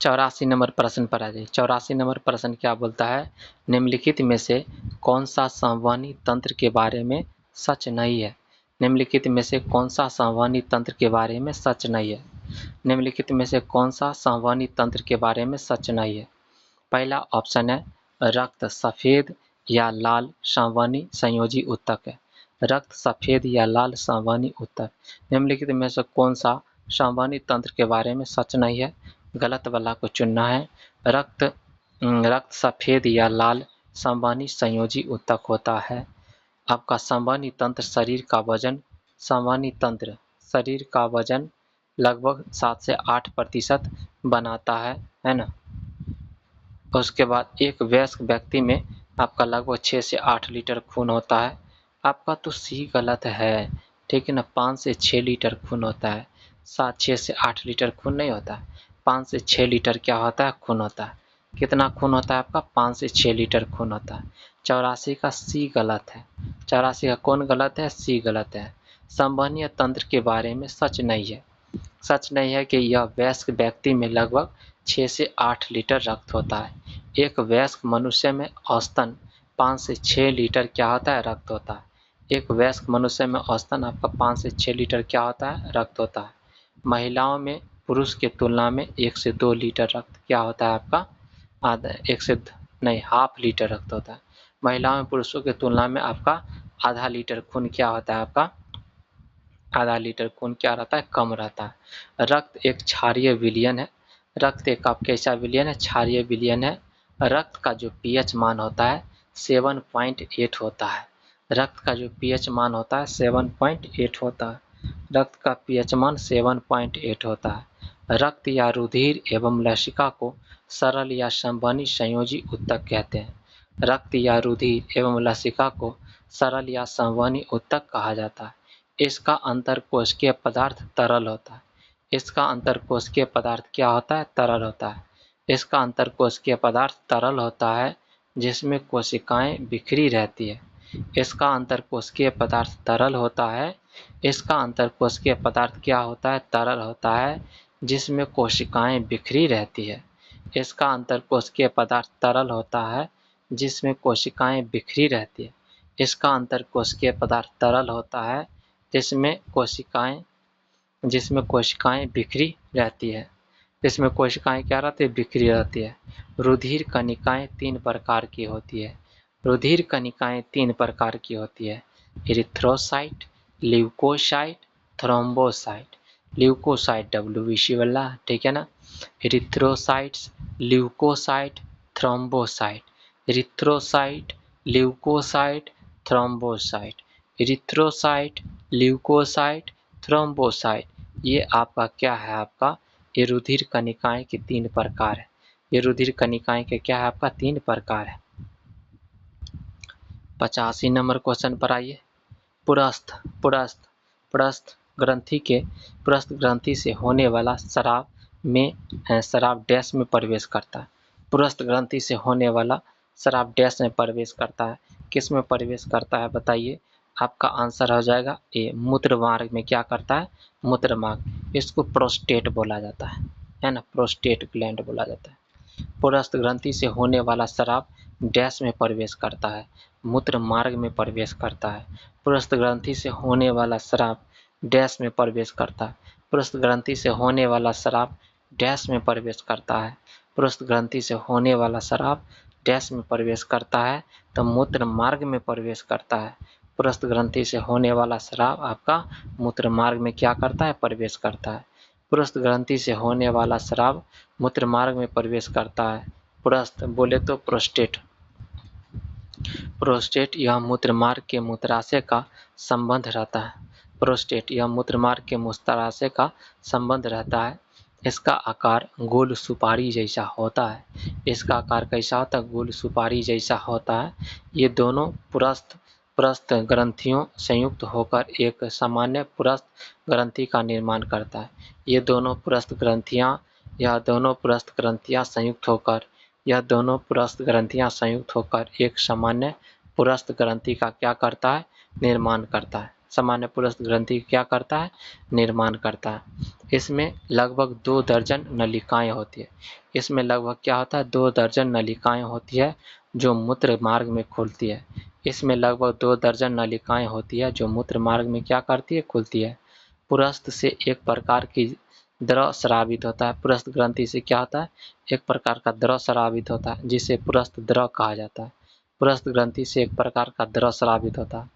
84 नंबर प्रश्न पर आ जाइए। 84 नंबर प्रश्न क्या बोलता है, निम्नलिखित में से कौन सा संवहनी तंत्र के बारे में सच नहीं है। निम्नलिखित में से कौन सा संवहनी तंत्र के बारे में सच नहीं है। निम्नलिखित में से कौन सा संवहनी तंत्र के बारे में सच नहीं है। पहला ऑप्शन है रक्त सफेद या लाल संवहनी संयोजी ऊतक है। रक्त सफेद या लाल संवहनी ऊतक। निम्नलिखित में से कौन सा संवहनी तंत्र के बारे में सच नहीं है। गलत वाला को चुनना है। रक्त सफेद या लाल संवहनी संयोजी ऊतक होता है। आपका संवहनी तंत्र शरीर का वजन लगभग 7 से 8% बनाता है ना। उसके बाद एक वयस्क व्यक्ति में आपका लगभग 6 से 8 लीटर खून होता है। आपका तो सी गलत है, ठीक है ना। 5 से 6 लीटर खून होता है, 6 से 8 लीटर खून नहीं होता है। 5 से 6 लीटर क्या होता है, खून होता है। कितना खून होता है आपका, 5 से 6 लीटर खून होता है। 84 का सी गलत है। 84 का कौन गलत है, सी गलत है। संवहनीय तंत्र के बारे में सच नहीं है। सच नहीं है कि यह वयस्क व्यक्ति में लगभग 6 से 8 लीटर रक्त होता है। एक वयस्क मनुष्य में औसतन 5 से 6 लीटर क्या होता है, रक्त होता है। एक वयस्क मनुष्य में औसतन आपका 5 से 6 लीटर क्या होता है, रक्त होता है। महिलाओं में पुरुष के तुलना में 1 से 2 लीटर रक्त क्या होता है आपका, आधा 1 से नहीं हाफ लीटर रक्त होता है। महिलाओं में पुरुषों की तुलना में आपका आधा लीटर खून क्या होता है आपका, आधा लीटर खून क्या रहता है, कम रहता है। रक्त एक क्षारीय विलयन है। रक्त एक आप कैसा विलयन है, क्षारीय विलयन है। रक्त का जो पीएच मान होता है 7.8 होता है। रक्त का जो पीएच मान होता है 7.8 होता है। रक्त का पीएच मान 7.8 होता है। रक्त या रुधिर एवं लसिका को सरल या संवहनी संयोजी ऊतक कहते हैं। रक्त या रुधिर एवं लसिका को सरल या संवहनी ऊतक कहा जाता है। इसका अंतरकोशिकीय पदार्थ तरल होता है। इसका अंतरकोशिकीय पदार्थ क्या होता है, तरल होता है। इसका अंतरकोशिकीय पदार्थ तरल होता है जिसमें कोशिकाएं बिखरी रहती है। इसका अंतरकोशिकीय पदार्थ तरल होता है। इसका अंतरकोशिकीय पदार्थ क्या होता है, तरल होता है जिसमें कोशिकाएं बिखरी रहती है। इसका अंतरकोशिकीय पदार्थ तरल होता है जिसमें कोशिकाएं बिखरी रहती है। इसका अंतरकोशिकीय पदार्थ तरल होता है जिसमें कोशिकाएं बिखरी रहती है। इसमें कोशिकाएं क्या रहती है, बिखरी रहती है। रुधिर कणिकाएं 3 प्रकार की होती है। रुधिर कणिकाएं 3 प्रकार की होती है, erythrocyte, leukocyte, thrombocyte. Leukocyte WBC वाला, ठीक है ना। Erythrocytes, leukocyte, thrombocyte. Erythrocyte, leukocyte, thrombocyte. Erythrocyte, leukocyte, thrombocyte. ये आपका क्या है, आपका ये रुधिर कणिकाएं के 3 प्रकार है। ये रुधिर कणिकाएं के क्या है, आपका 3 प्रकार है। 85 नंबर क्वेश्चन पर आइए। पुरस्थ पुरस्थ पुरस्थ ग्रंथि से होने वाला शराब डैश में प्रवेश करता है। पुरस्थ ग्रंथि से होने वाला शराब डैश में प्रवेश करता है। किस में प्रवेश करता है बताइए। आपका आंसर हो जाएगा ए, मूत्र मार्ग में क्या करता है, मूत्र मार्ग। इसको प्रोस्टेट बोला जाता है ना, प्रोस्टेट ग्लैंड बोला जाता है। पुरस्थ ग्रंथि से होने वाला शराब डैश में प्रवेश करता है, मूत्र मार्ग में प्रवेश करता है। पुरस्थ ग्रंथि से होने वाला शराब डैश में प्रवेश करता है। पुरस्थ ग्रंथि से होने वाला शराब डैश में प्रवेश करता है। पुरस्थ ग्रंथि से होने वाला शराब डैश में प्रवेश करता है, तो मूत्र मार्ग में प्रवेश करता है। पुरस्थ ग्रंथि से होने वाला शराब आपका मूत्र मार्ग में क्या करता है, प्रवेश करता है। पुरस्थ ग्रंथि से होने वाला शराब मूत्र मार्ग में प्रवेश करता है। पुरस्थ बोले तो प्रोस्टेट। प्रोस्टेट यह मूत्र मार्ग के मूत्राशय का संबंध रहता है। प्रोस्टेट यह मूत्र मार्ग के मूत्राशय का संबंध रहता है। इसका आकार गोल सुपारी जैसा होता है। इसका आकार कैसा होता है, गोल सुपारी जैसा होता है। ये दोनों पुरस्थ ग्रंथियों संयुक्त होकर एक सामान्य पुरस्थ ग्रंथि का निर्माण करता है। ये दोनों पुरस्थ ग्रंथियां संयुक्त होकर एक सामान्य पुरस्थ ग्रंथि का क्या करता है, निर्माण करता है। सामान्य पुरस्थ ग्रंथि क्या करता है, निर्माण करता है। इसमें लगभग 2 दर्जन नलिकाएं होती है। इसमें लगभग क्या होता है, 2 दर्जन नलिकाएं होती है जो मूत्र मार्ग में खुलती है। इसमें लगभग 2 दर्जन नलिकाएं होती है जो मूत्र मार्ग में क्या करती है, खुलती है। पुरस्थ से एक प्रकार की द्रव स्रावित होता है। पुरस्थ ग्रंथि से क्या होता है, एक प्रकार का द्रव स्रावित होता है जिसे पुरस्थ द्रव कहा जाता है। पुरस्थ ग्रंथि से एक प्रकार का द्रव स्रावित होता है।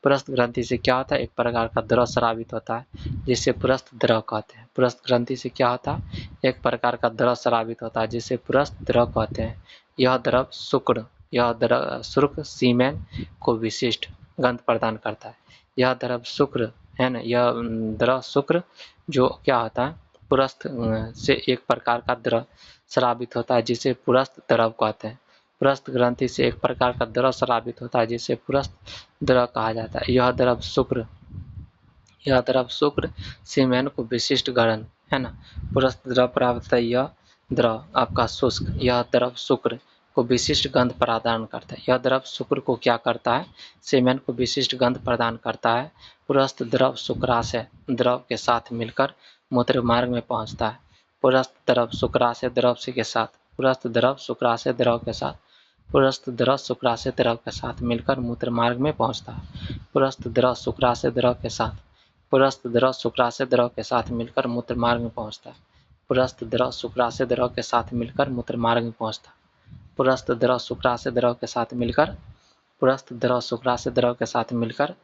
पुरस्थ ग्रंथि से क्या होता है, एक प्रकार का द्रव स्रावित होता है जिसे पुरस्थ द्रव कहते हैं। पुरस्थ ग्रंथि से क्या होता है, एक प्रकार का द्रव स्रावित होता है जिसे पुरस्थ द्रव कहते हैं। यह द्रव शुक्र सीमेन को विशिष्ट गंध प्रदान करता है। यह द्रव शुक्र है ना। यह द्रव शुक्र जो क्या होता है, पुरस्थ से एक प्रकार का द्रव स्रावित होता है जिसे पुरस्थ द्रव कहते हैं। पुरस्थ ग्रंथि से एक प्रकार का द्रव स्रावित होता है जिसे पुरस्थ द्रव कहा जाता है। यह द्रव शुक्र सीमेन को विशिष्ट गठन, है ना। पुरस्थ द्रव प्राप्त होता है। यह द्रव आपका शुष्क, यह द्रव शुक्र को विशिष्ट गंध प्रदान करता है। यह द्रव शुक्र को क्या करता है, सीमेन को विशिष्ट गंध प्रदान करता है। पुरस्थ द्रव शुक्राशय द्रव के साथ मिलकर मूत्र मार्ग में पहुंचता है। पुरस्थ द्रव शुक्राशय द्रव के साथ, पुरस्थ द्रव शुक्राशय द्रव के साथ, पुरस्थ द्रव शुक्राशय द्रव के साथ मिलकर मूत्र मार्ग में पहुंचता है। पुरस्थ द्रव शुक्राशय द्रव के साथ, पुरस्थ द्रव शुक्राशय द्रव के साथ मिलकर मूत्र मार्ग में पहुंचता है। पुरस्थ द्रव शुक्राशय द्रव के साथ मिलकर मूत्र मार्ग में पहुंचता है। पुरस्थ द्रव शुक्राशय द्रव के साथ मिलकर, पुरस्थ द्रव शुक्राशय द्रव के साथ मिलकर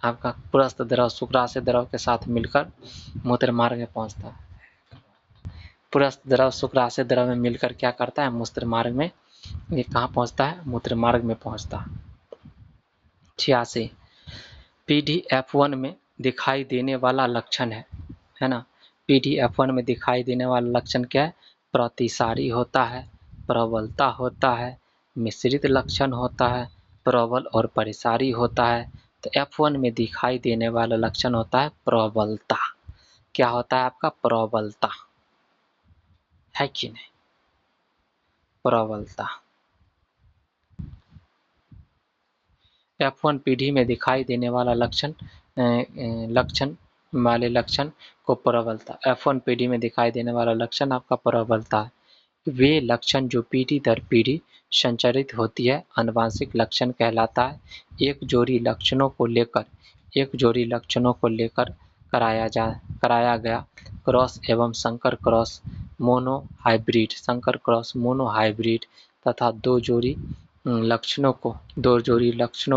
आपका पुरस्थ द्रव शुक्राशय द्रव के साथ मिलकर मूत्र मार्ग में पहुंचता है। पुरस्थ द्रव शुक्राशय द्रव में मिलकर क्या करता है, मूत्र मार्ग में, ये कहाँ पहुंचता है, मूत्र मार्ग में पहुंचता है। 86 PDF1 में दिखाई देने वाला लक्षण है ना। PDF1 में दिखाई देने वाला लक्षण क्या है, प्रतिसारी होता है, प्रबलता होता है, मिश्रित लक्षण होता है, प्रबल और परिसारी होता है। तो F1 में दिखाई देने वाला लक्षण होता है प्रबलता। क्या होता है आपका, प्रबलता, है कि नहीं, प्रबलता। F1 पीढ़ी में दिखाई देने वाला लक्षण को प्रबलता। F1 पीढ़ी में दिखाई देने वाला लक्षण आपका प्रबलता है। वे लक्षण जो पीढ़ी दर पीढ़ी संचरित होती है आनुवंशिक लक्षण कहलाता है। एक जोड़ी लक्षणों को लेकर कराया गया क्रॉस एवं संकर क्रॉस मोनो हाइब्रिड तथा दो जोड़ी लक्षणों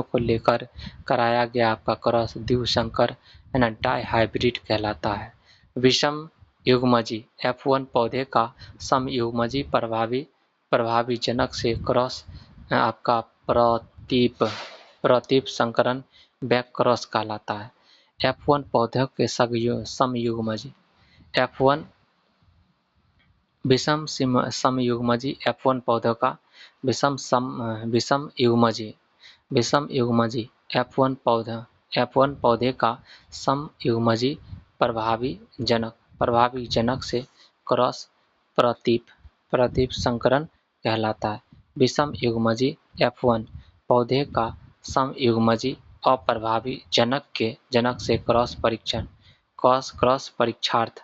को लेकर कराया गया आपका क्रॉस द्विसंकर है ना, डाई हाइब्रिड कहलाता है। विषम युग्मजी F1 पौधे का समयुग्मजी प्रभावी जनक से क्रॉस आपका प्रतीप संकरण बैक क्रॉस कहलाता है। F1 पौधे के समयुग्मजी F1 विषम समयुग्मजी F1 पौधों का विषम युग्मजी F1 पौधे का समयुग्मजी प्रभावी जनक से क्रॉस प्रतीप संकरण कहलाता है। विषम युग्मजी F1 पौधे का समयुग्मजी अप्रभावी जनक से क्रॉस परीक्षार्थ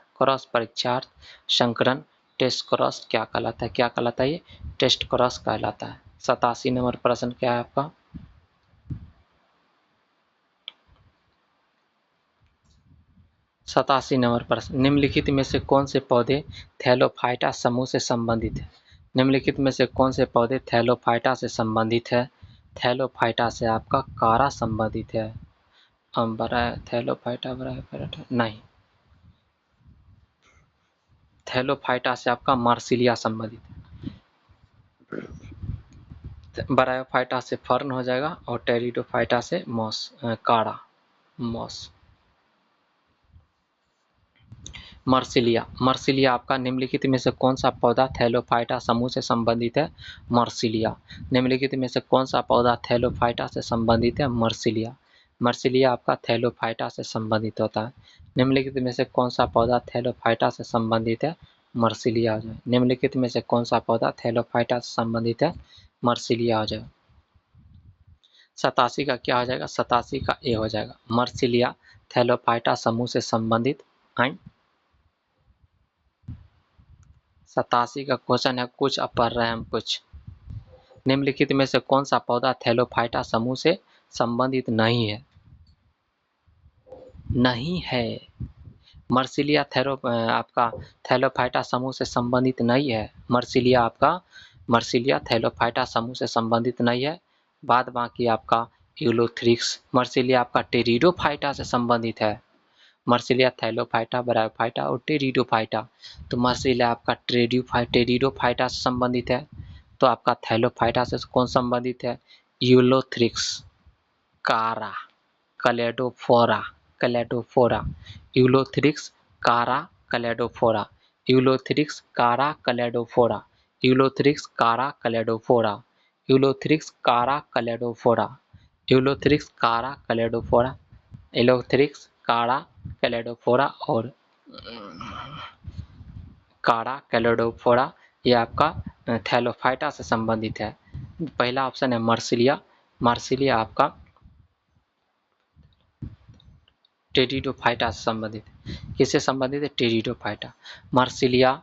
संकरण टेस्ट क्रॉस क्या कहलाता है, ये टेस्ट क्रॉस कहलाता है। 87 नंबर प्रश्न क्या है आपका, 87 नंबर प्रश्न, निम्नलिखित में से कौन से पौधे थैलोफाइटा समूह से संबंधित है। निम्नलिखित में से कौन से पौधे थैलोफाइटा से संबंधित है। थैलोफाइटा से आपका कारा संबंधित है। थैलोफाइटा नहीं, थैलोफाइटा से आपका मार्सिलिया संबंधित है। बरायोफाइटा से फर्न हो जाएगा और टेरिडोफाइटा से कारा मॉस। मर्सिलिया आपका निम्नलिखित में से कौन सा पौधा थैलोफाइटा समूह से संबंधित है। निम्नलिखित में से कौन सा पौधा थैलोफाइटा से संबंधित है। मर्सिलिया आपका थैलोफाइटा से संबंधित होता है। निम्नलिखित में से कौन सा पौधा थैलोफाइटा से संबंधित है। मर्सिलिया हो जाए। निम्नलिखित में से कौन सा पौधा थैलोफाइटा से संबंधित है। मर्सिलिया हो जाए। 87 का क्या हो जाएगा, 87 का ए हो जाएगा। मर्सिलिया थैलोफाइटा समूह से संबंधित। 87 का क्वेश्चन है, कुछ अब पढ़ रहे हैं हम कुछ। निम्नलिखित में से कौन सा पौधा थैलोफाइटा समूह से संबंधित नहीं है। मर्सिलिया आपका थैलोफाइटा समूह से संबंधित नहीं है। मर्सिलिया थैलोफाइटा समूह से संबंधित नहीं है। बाद बाकी आपका यूलोथ्रिक्स, मर्सिलिया आपका टेरिडोफाइटा से संबंधित है। मर्सिलिया थैलोफाइटा, बरायोफाइटा और टेरिडोफाइटा। तो मर्सिलिया आपका टेरिडोफाइटा से संबंधित है। तो आपका थैलोफाइटा से कौन संबंधित है। यूलोथ्रिक्स, कारा, कलेडोफोरा, कैलेडोफोरा, यूलोथ्रिक्स कारा कैलेडोफोरा, यूलोथ्रिक्स कारा कैलेडोफोरा, यूलोथ्रिक्स कारा कैलेडोफोरा, यूलोथ्रिक्स कारा कैलेडोफोरा, यूलोथ्रिक्स कारा कैलेडोफोरा, यूलोथ्रिक्स कारा कैलेडोफोरा और कारा कैलेडोफोरा, ये आपका थैलोफाइटा से संबंधित है। पहला ऑप्शन है मार्सिलिया, मार्सिलिया आपका टेरिडोफाइटा से संबंधित, किससे संबंधित है? टेरिडोफाइटा। मार्सिलिया,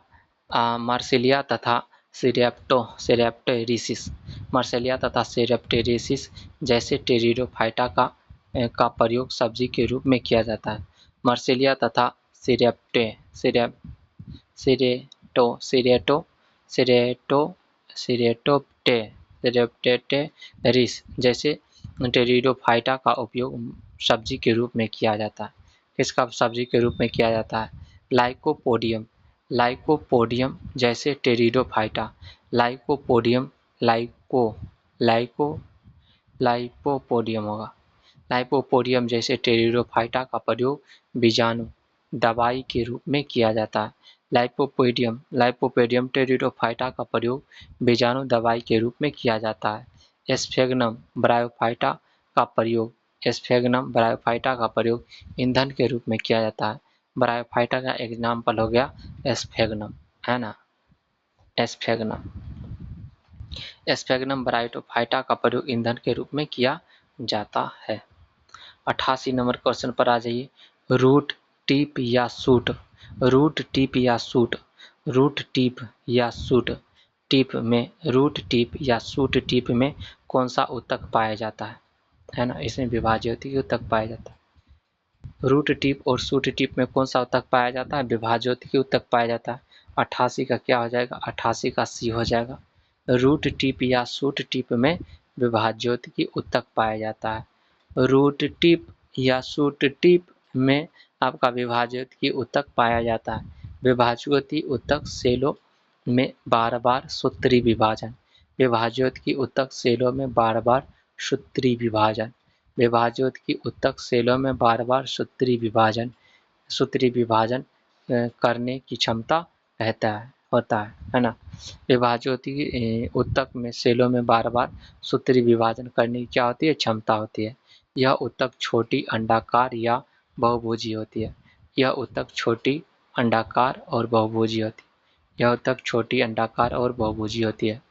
मार्सिलिया तथा सेरेप्टेरिसिस, मार्सिलिया तथा सेरेप्टेरिसिस जैसे टेरिडोफाइटा का प्रयोग सब्जी के रूप में किया जाता है। मार्सिलिया तथा सेरेप्टेरिस जैसे टेरिडोफाइटा का उपयोग सब्जी के रूप में किया जाता है। किसका सब्जी के रूप में किया जाता है? लाइकोपोडियम, लाइकोपोडियम जैसे टेरिडोफाइटा, लाइकोपोडियम, लाइपोपोडियम होगा, लाइपोपोडियम जैसे टेरिडोफाइटा का प्रयोग बीजाणु दवाई के रूप में किया जाता है। लाइपोपोडियम, लाइपोपोडियम टेरिडोफाइटा का प्रयोग बीजाणु दवाई के रूप में किया जाता है। एस्फेगनम ब्रायोफाइटा का प्रयोग, एस्फेगनम ब्रायोफाइटा का प्रयोग ईंधन के रूप में किया जाता है। ब्रायोफाइटा का एग्जाम्पल हो गया एस्फेगनम, है ना, एस्फेगनम। एस्फेगनम ब्रायोफाइटा का प्रयोग ईंधन के रूप में किया जाता है। 88 नंबर क्वेश्चन पर आ जाइए। रूट टिप या सूट, रूट टिप या सूट, रूट टिप या सूट टिप में, रूट टिप या सूट टिप में कौन सा ऊतक पाया जाता है ना, इसमें विभाज्योति ऊतक पाया जाता है। रूट टिप और सूट टिप में कौन सा ऊतक पाया जाता है? विभाज्योति ऊतक पाया जाता है। 88 का क्या हो जाएगा? 88 का सी हो जाएगा। रूट टिप या सूट टिप में विभाज्योति ऊतक पाया जाता है। रूट टिप या सूट टिप में आपका विभाज्योति ऊतक पाया जाता है। विभाज्योति ऊतक सेलों में बार बार सूत्री विभाजन, विभाज्योति ऊतक सेलों में बार बार सूत्री विभाजन, विभाज्योति ऊतक सेलों में बार बार सूत्री विभाजन करने की क्षमता होता है ना। विभाज्योति ऊतक में सेलों में बार बार सूत्री विभाजन करने की क्या होती है? क्षमता होती है। यह ऊतक छोटी अंडाकार या बहुभुजी होती है। यह ऊतक छोटी अंडाकार और बहुभुजी होती है। यह ऊतक छोटी अंडाकार और बहुभुजी होती है।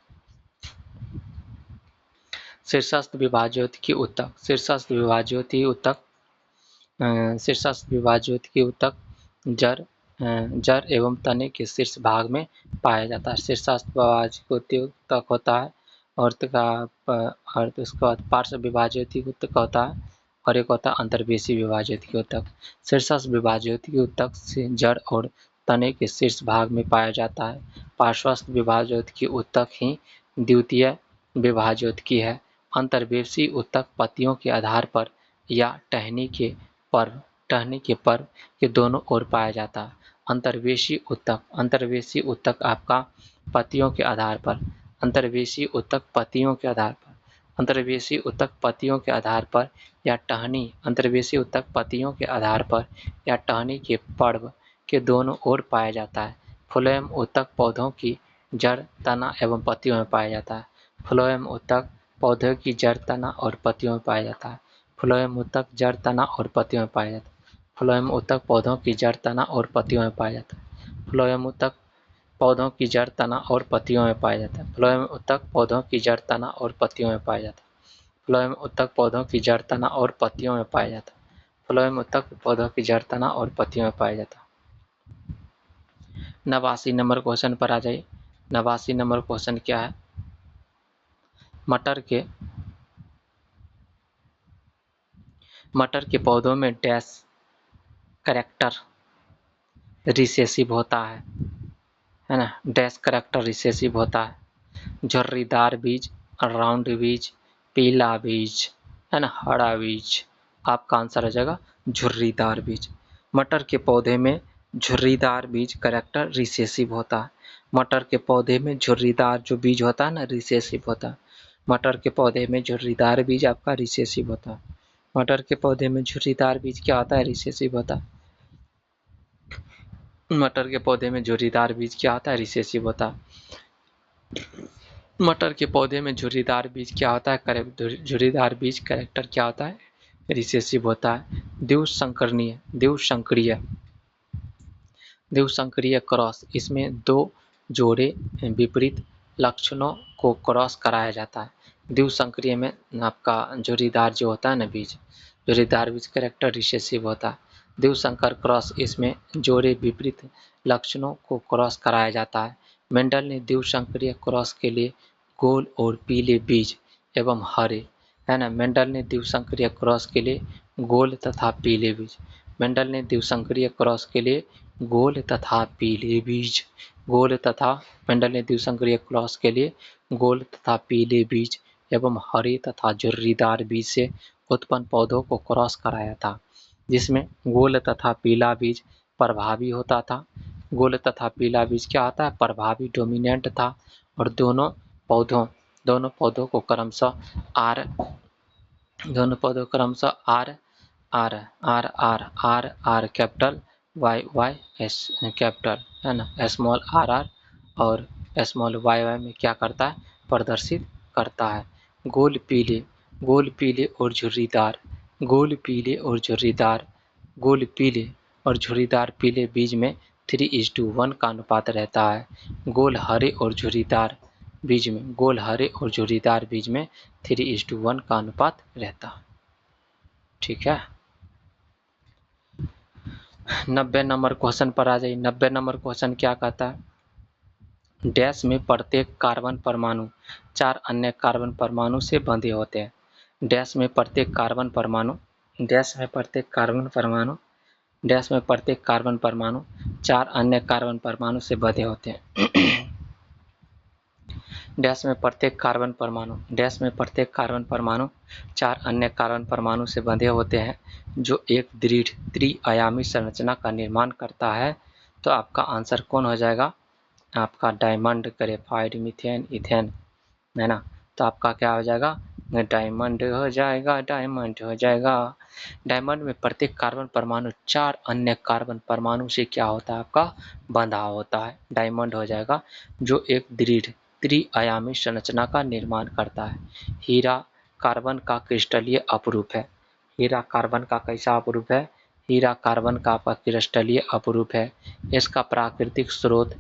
शीर्षस्थ विभाज्योति ऊतक, शीर्षस्थ विभाज्योति ऊतक, शीर्षस्थ विभाज्योति ऊतक जड़ एवं तने के शीर्ष भाग में पाया जाता है। शीर्षस्थ विभाज्योति ऊतक होता है और उसके बाद पार्श्व विभाज्योति ऊतक होता है और एक होता है अंतर्वेशी विभाज्योति ऊतक। शीर्षस्थ विभाज्योति ऊतक से जड़ और तने के शीर्ष भाग में पाया जाता है। पार्श्वस्थ विभाज्योति ऊतक ही द्वितीय विभाज्योति है। अंतर्वेशी ऊतक पत्तियों के आधार पर या टहनी के पर्व के दोनों ओर पाया जाता है। अंतर्वेशी ऊतक आपका पत्तियों के आधार पर, अंतर्वेशी ऊतक पत्तियों के आधार पर, अंतर्वेशी ऊतक पत्तियों के आधार पर या टहनी, अंतर्वेशी ऊतक पत्तियों के आधार पर या टहनी के पर्व के दोनों ओर पाया जाता है। फ्लोएम ऊतक पौधों की जड़, तना एवं पत्तियों में पाया जाता है। फ्लोएम ऊतक पौधों की जड़, तना और पत्तियों में पाया जाता है। फ्लोएम ऊतक जड़, तना और पत्तियों में पाया जाता है। फ्लोएम ऊतक पौधों की जड़, तना और पत्तियों में पाया जाता है। फ्लोएम ऊतक पौधों की जड़, तना और पत्तियों में पाया जाता है। फ्लोएम ऊतक पौधों की जड़, तना और पत्तियों में पाया जाता है। फ्लोएम ऊतक पौधों की जड़, तना और पत्तियों में पाया जाता है। फ्लोएम ऊतक पौधों की जड़, तना और पत्तियों में पाया जाता है। 89 नंबर क्वेश्चन पर आ जाइए। 89 नंबर क्वेश्चन क्या है? मटर के पौधों में डैश कैरेक्टर रिसेसिव होता है ना, डैश कैरेक्टर रिसेसिव होता है। झुर्रीदार बीज, राउंड बीज, पीला बीज, है ना, हरा बीज। आपका आंसर हो जाएगा झुर्रीदार बीज। मटर के पौधे में झुर्रीदार बीज कैरेक्टर रिसेसिव होता है। मटर के पौधे में झुर्रीदार जो बीज होता है ना, रिसेसिव होता है। मटर के पौधे में झुर्रीदार बीज आपका रिसेसिव होता है। मटर के पौधे में झुर्रीदार बीज क्या होता है? रिसेसिव होता है। मटर के पौधे में झुर्रीदार बीज क्या होता है? रिसेसिव होता है। मटर के पौधे में झुर्रीदार बीज क्या होता है? झुर्रीदार बीज कैरेक्टर क्या होता है? रिसेसिव होता है। द्विसंकरीय क्रॉस, इसमें दो जोड़े विपरीत लक्षणों को क्रॉस कराया जाता है। द्विसंकरीय में आपका झुर्रीदार जो होता है ना बीज, झुर्रीदार बीज कैरेक्टर रिसेसिव होता है। द्विसंकर क्रॉस, इसमें जोड़े विपरीत लक्षणों को क्रॉस कराया जाता है। मेंडल ने द्विसंकरीय क्रॉस के लिए गोल और पीले बीज एवं हरे, है ना, मेंडल ने द्विसंकरीय क्रॉस के लिए गोल तथा पीले बीज, मेंडल ने द्विसंकरीय क्रॉस के लिए गोल तथा पीले बीज, मेंडल ने द्विसंकरीय क्रॉस के लिए गोल तथा पीले बीज एवं हरे तथा झुर्रीदार बीज से उत्पन्न पौधों को क्रॉस कराया था, जिसमें गोल तथा पीला बीज प्रभावी होता था। गोल तथा पीला बीज क्या होता है? प्रभावी, डोमिनेंट था। और दोनों पौधों को क्रमशः R R R R R R R capital, Y Y S capital, है ना, स्मॉल आर आर और स्मॉल वाई वाई में क्या करता है? प्रदर्शित करता है। गोल पीले और झुर्रीदार, गोल पीले और झुर्रीदार पीले बीज में 3:1 का अनुपात रहता है। गोल हरे और झुर्रीदार बीज में 3:1 का अनुपात रहता है। ठीक है। 90 नंबर क्वेश्चन पर आ जाइए। 90 नंबर क्वेश्चन क्या कहता है? डैश में प्रत्येक कार्बन परमाणु 4 अन्य कार्बन परमाणु से बंधे होते हैं। डैश में प्रत्येक कार्बन परमाणु 4 अन्य कार्बन परमाणु से बंधे होते हैं। डैश में प्रत्येक कार्बन परमाणु 4 अन्य कार्बन परमाणु से बंधे होते हैं, जो एक दृढ़ त्रि-आयामी संरचना का निर्माण करता है। तो आपका आंसर कौन हो जाएगा? आपका डायमंड, ग्रेफाइट, मीथेन, इथेन, है ना। तो आपका क्या हो जाएगा? डायमंड हो जाएगा। डायमंड में प्रत्येक कार्बन परमाणु 4 अन्य कार्बन परमाणु से क्या होता है? आपका बंधा होता है। डायमंड हो जाएगा, जो एक दृढ़ त्रि-आयामी संरचना का निर्माण करता है। हीरा कार्बन का क्रिस्टलीय अपरूप है। हीरा कार्बन का कैसा अपरूप है? हीरा कार्बन का आपका क्रिस्टलीय अपरूप है। इसका प्राकृतिक स्रोत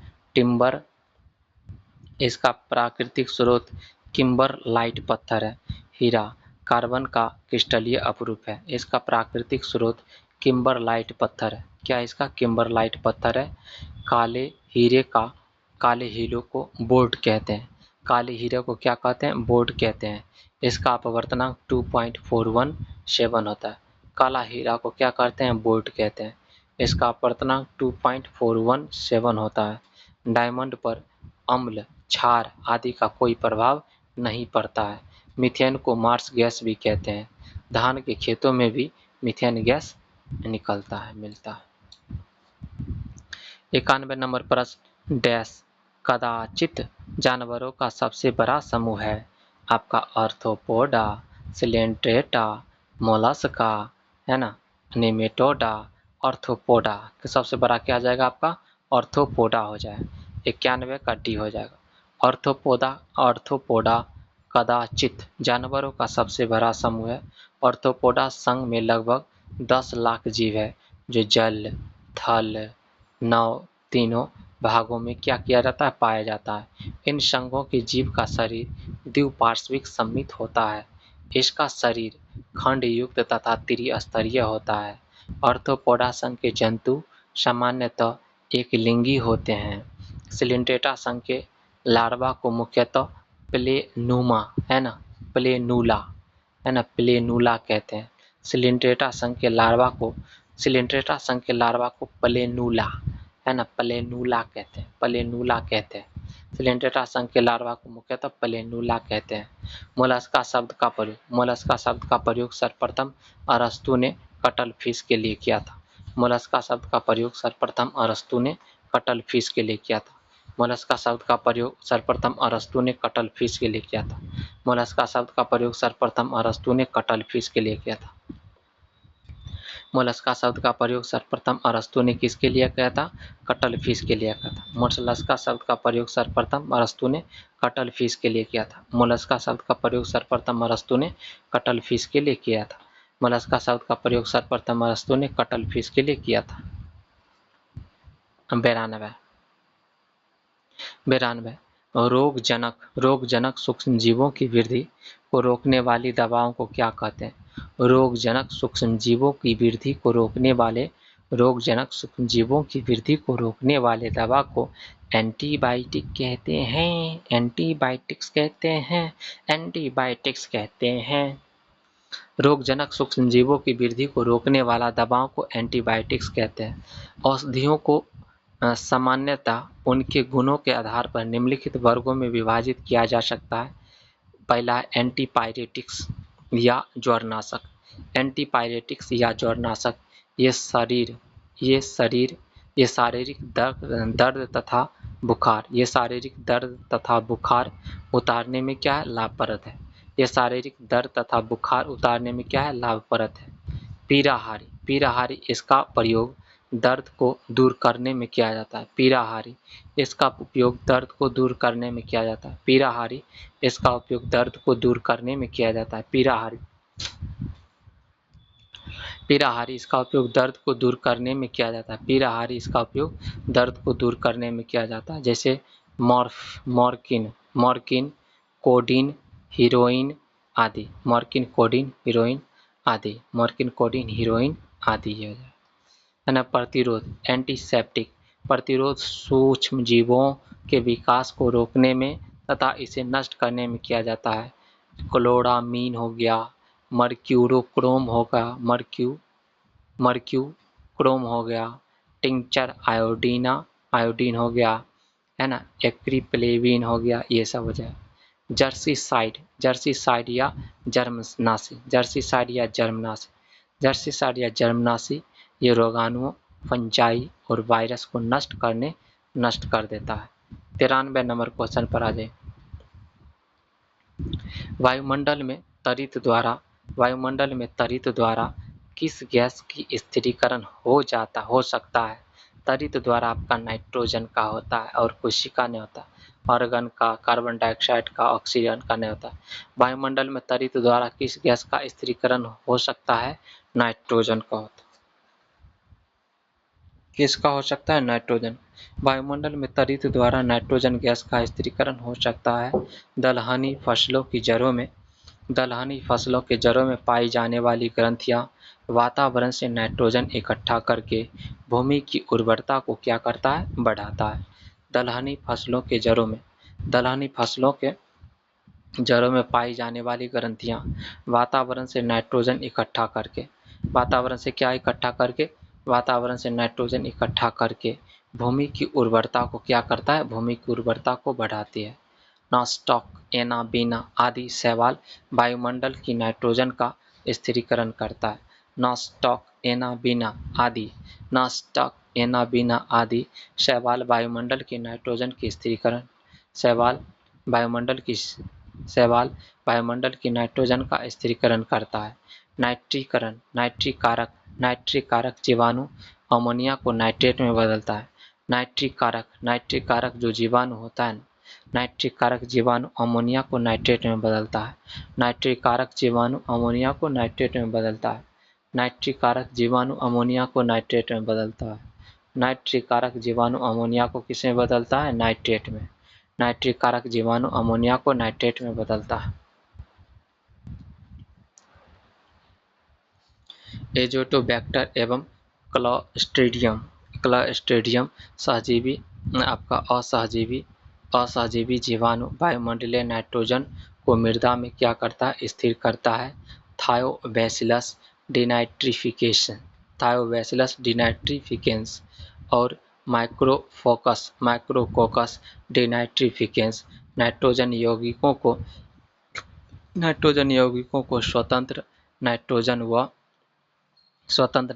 किम्बरलाइट पत्थर है। हीरा कार्बन का क्रिस्टलीय अपरूप है। इसका प्राकृतिक स्रोत किम्बरलाइट पत्थर है। क्या इसका? किम्बरलाइट पत्थर है। काले हीरे को बोर्ड कहते हैं। काले हीरे को क्या कहते हैं? बोर्ड कहते हैं। इसका अपवर्तनांक 2.417 होता है। काला हीरा को क्या कहते हैं? बोर्ड कहते हैं। इसका अपवर्तनांक 2.417 होता है। डायमंड पर अम्ल, क्षार आदि का कोई प्रभाव नहीं पड़ता है। मीथेन को मार्स गैस भी कहते हैं। धान के खेतों में भी मीथेन गैस मिलता है। 91 नंबर प्रश्न, डैश कदाचित जानवरों का सबसे बड़ा समूह है। आपका आर्थ्रोपोडा, सिलेंट्रेटा, मोलस्का, है ना, नेमेटोडा, आर्थ्रोपोडा। सबसे बड़ा क्या आ जाएगा? आपका आर्थ्रोपोडा हो जाए। 91 का डी हो जाएगा। आर्थ्रोपोडा कदाचित जानवरों का सबसे बड़ा समूह है। आर्थ्रोपोडा संघ में लगभग 10 लाख जीव है, जो जल, थल, नव तीनों भागों में क्या किया जाता है? पाया जाता है। इन संघों के जीव का शरीर द्विपार्श्विक सममित होता है। इसका शरीर खंड युक्त तथा त्रिस्तरीय होता है। आर्थ्रोपोडा संघ के जंतु सामान्यतः एक लिंगी होते हैं। सिलेंट्रेटा संघ के लार्वा को मुख्यतः प्लेनुमा, है ना, प्लेनूला कहते हैं। सिलेंट्रेटा संघ के लार्वा को प्लेनूला, है ना, प्लेनूला कहते हैं। सिलेंट्रेटा संघ के लार्वा को मुख्यतः प्लेनूला कहते हैं। मोलस्का शब्द का प्रयोग सर्वप्रथम अरस्तु ने कटल फिश के लिए किया था। मोलस्का शब्द का प्रयोग सर्वप्रथम अरस्तु ने कटल फिश के लिए किया था। मोलस्का शब्द का प्रयोग सर्वप्रथम अरस्तु ने कटल फिश के लिए किया था। मोलस्का शब्द का प्रयोग सर्वप्रथम अरस्तु ने कटल फिश के लिए किया था। मोलस्का शब्द का प्रयोग सर्वप्रथम अरस्तु ने किसके लिए किया था? कटल फिश के लिए किया था। मोलस्का शब्द का प्रयोग सर्वप्रथम अरस्तु ने कटल फिश के लिए किया था। मोलस्का शब्द का प्रयोग सर्वप्रथम अरस्तु ने कटल फिश के लिए किया था। मोलस्का शब्द का प्रयोग सर्वप्रथम अरस्तु ने कटल फिश के लिए किया था। 92 रोगजनक सूक्ष्मजीवों की वृद्धि को रोकने वाली दवाओं को क्या कहते हैं? रोगजनक सूक्ष्मजीवों की वृद्धि को रोकने वाले सूक्ष्मजीवों की वृद्धि को रोकने वाले दवा को एंटीबायोटिक कहते हैं। एंटीबायोटिक्स कहते हैं। रोगजनक सूक्ष्मजीवों की वृद्धि को रोकने वाला दवाओं को एंटीबायोटिक्स कहते हैं। औषधियों को सामान्यतः उनके गुणों के आधार पर निम्नलिखित वर्गों में विभाजित किया जा सकता है। पहला है एंटीपायरेटिक्स या ज्वरनाशक। एंटीपायरेटिक्स या ज्वरनाशक ये शारीरिक दर्द तथा बुखार उतारने में क्या है? लाभप्रद है। ये शारीरिक दर्द तथा बुखार उतारने में क्या है? लाभप्रद है। पीराहारी इसका प्रयोग दर्द को दूर करने में किया जाता है। पीराहारी इसका उपयोग दर्द को दूर करने में किया जाता है। पीराहारी इसका उपयोग दर्द को दूर करने में किया जाता है। पीराहारी इसका उपयोग दर्द को दूर करने में किया जाता है। पीराहारी इसका उपयोग दर्द को दूर करने में किया जाता है। जैसे मॉर्किन, कोडीन, हीरोइन आदि। मॉर्किन, कोडीन, हीरोइन आदि है ना। प्रतिरोध एंटीसेप्टिक प्रतिरोध सूक्ष्मजीवों के विकास को रोकने में तथा इसे नष्ट करने में किया जाता है। क्लोरामीन हो गया, मर्क्यूरोक्रोम हो गया, टिंचर आयोडीन हो गया, है ना, एक्रिप्लेविन हो गया, ये सब हो जाए। जर्सीसाइड या जर्मनासी ये रोगाणुओं, फंजाई और वायरस को नष्ट कर देता है। 93 नंबर क्वेश्चन पर आ जाए। वायुमंडल में तरित द्वारा किस गैस की स्थिरीकरण हो सकता है? तरित द्वारा आपका नाइट्रोजन का होता है और कोशिका नहीं होता। आर्गन का, कार्बन डाइऑक्साइड का, ऑक्सीजन का नहीं होता। वायुमंडल में तरित द्वारा किस गैस का स्थिरीकरण हो सकता है? नाइट्रोजन का होता है। किसका हो सकता है? नाइट्रोजन। वायुमंडल में तरित द्वारा नाइट्रोजन गैस का स्थिरीकरण हो सकता है। दलहनी फसलों की जड़ों में पाई जाने वाली ग्रंथियां वातावरण से नाइट्रोजन इकट्ठा करके भूमि की उर्वरता को क्या करता है? बढ़ाता है। दलहनी फसलों के जड़ों में पाई जाने वाली ग्रंथियां वातावरण से नाइट्रोजन इकट्ठा करके भूमि की उर्वरता को क्या करता है? भूमि की उर्वरता को बढ़ाती है। नॉस्टॉक, एनाबीना आदि शैवाल वायुमंडल की नाइट्रोजन का स्थिरीकरण करता है। नॉस्टॉक, एनाबीना आदि शैवाल वायुमंडल की नाइट्रोजन की स्थिरीकरण वायुमंडल की नाइट्रोजन का स्थिरीकरण करता है। नाइट्रिक कारक जीवाणु अमोनिया को नाइट्रेट में बदलता है। नाइट्रिक कारक जो जीवाणु होता है, नाइट्रिक कारक जीवाणु अमोनिया को नाइट्रेट में बदलता है। नाइट्रिक कारक जीवाणु अमोनिया को नाइट्रेट में बदलता है। नाइट्रिक कारक जीवाणु अमोनिया को नाइट्रेट में बदलता है। नाइट्रिक कारक जीवाणु अमोनिया को किस में बदलता है? नाइट्रेट में। नाइट्रिक कारक जीवाणु अमोनिया को नाइट्रेट में बदलता है। एजोटोबैक्टर एवं क्लॉस्ट्रिडियम सहजीवी आपका असहजीवी जीवाणु वायुमंडलीय नाइट्रोजन को मृदा में क्या करता है? स्थिर करता है। थायोबैसिलस डिनाइट्रिफिकेंस और माइक्रोकोकस डिनाइट्रिफिकेंस नाइट्रोजन यौगिकों को स्वतंत्र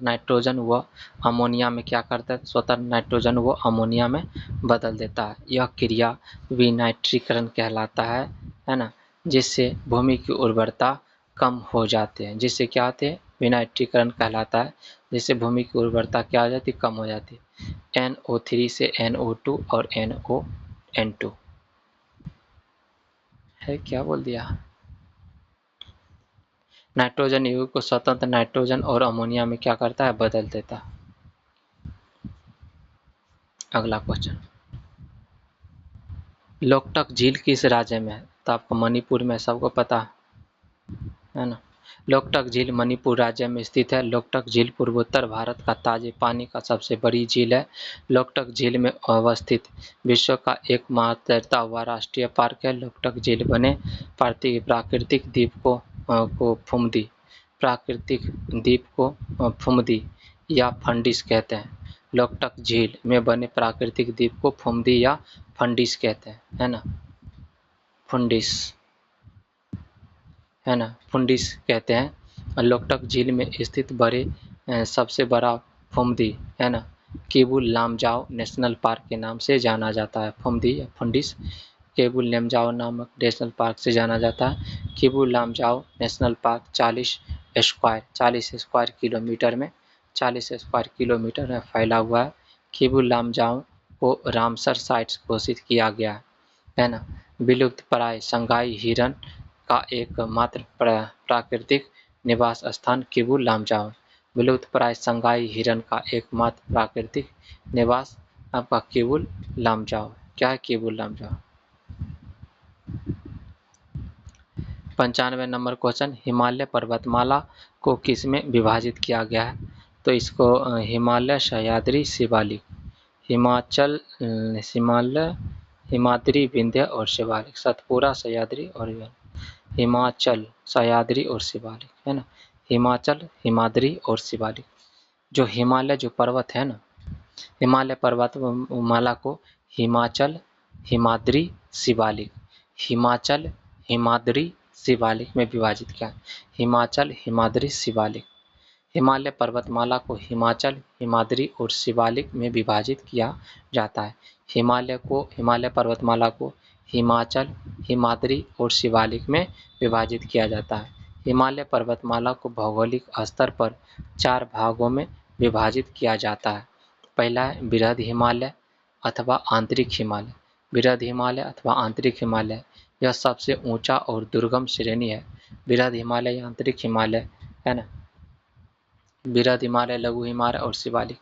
नाइट्रोजन व अमोनिया में क्या करता है? स्वतंत्र नाइट्रोजन व अमोनिया में बदल देता है। यह क्रिया विनाइट्रीकरण कहलाता है ना, जिससे भूमि की उर्वरता कम हो जाते हैं। जिससे क्या होते हैं? विनाइट्रीकरण कहलाता है, जिससे भूमि की उर्वरता क्या हो जाती, कम हो जाती है। NO3 से NO2 और NO2 है, क्या बोल दिया। नाइट्रोजन यौगिक को स्वतंत्र नाइट्रोजन और अमोनिया में क्या करता है, बदल देता है। अगला क्वेश्चन, लोकटक झील किस राज्य में है, तो आपको मणिपुर में सबको पता है ना। लोकटक झील मणिपुर राज्य में स्थित है। लोकटक झील पूर्वोत्तर भारत का ताजे पानी का सबसे बड़ी झील है। लोकटक झील में अवस्थित विश्व का एकमात्र तैरता हुआ राष्ट्रीय पार्क है। लोकटक झील बने प्राकृतिक द्वीप को फुमदी प्राकृतिक द्वीप को फुमदी या फंडिस कहते हैं। लोकटक झील में बने प्राकृतिक द्वीप को फुमदी या फंडिस कहते हैं, है ना, फुंडिस, है ना, फुंडिस कहते हैं। लोकटक झील में स्थित सबसे बड़ा फुमदी, है ना, केबुल लामजाओ नेशनल पार्क के नाम से जाना जाता है। फुमदी या फुंडिस केबुल लामजाओ नामक नेशनल पार्क से जाना जाता है। Keibul Lamjao national park 40 square kilometre में फैला हुआ है। केबुल लामजाओ को रामसर साइट्स घोषित किया गया है ना। विलुप्त प्राय संगाई हिरन का एकमात्र प्राकृतिक निवास स्थान केबुल लामजाओ। विलुप्त प्राय संगाई हिरन का एकमात्र प्राकृतिक निवास आपका केबुल लामजाओ। क्या है केबुल लामजाओ। 95 नंबर क्वेश्चन, हिमालय पर्वतमाला को किसमें विभाजित किया गया है, तो इसको हिमालय, सह्याद्री, शिवालिक, हिमाद्री, विंध्य और शिवालिक, सतपुरा, सह्याद्री और हिमाचल, सह्याद्री और शिवालिक, है ना, हिमाचल, हिमाद्री और शिवालिक। जो हिमालय जो पर्वत है ना, हिमालय पर्वतमाला को हिमाचल, हिमाद्री, शिवालिक, हिमाचल, हिमाद्री, शिवालिक में विभाजित किया। हिमाचल, हिमाद्री, शिवालिक। हिमालय पर्वतमाला को हिमाचल, हिमाद्री और शिवालिक में विभाजित किया जाता है। हिमालय पर्वतमाला को हिमाचल, हिमाद्री और शिवालिक में विभाजित किया जाता है। हिमालय पर्वतमाला को भौगोलिक स्तर पर 4 भागों में विभाजित किया जाता है। पहला है बृहद हिमालय अथवा आंतरिक हिमालय। बृहद हिमालय अथवा आंतरिक हिमालय यह सबसे ऊंचा और दुर्गम श्रेणी है। बृहद हिमालय, आंतरिक हिमालय, है ना, बृहद हिमालय, लघु हिमालय और शिवालिक।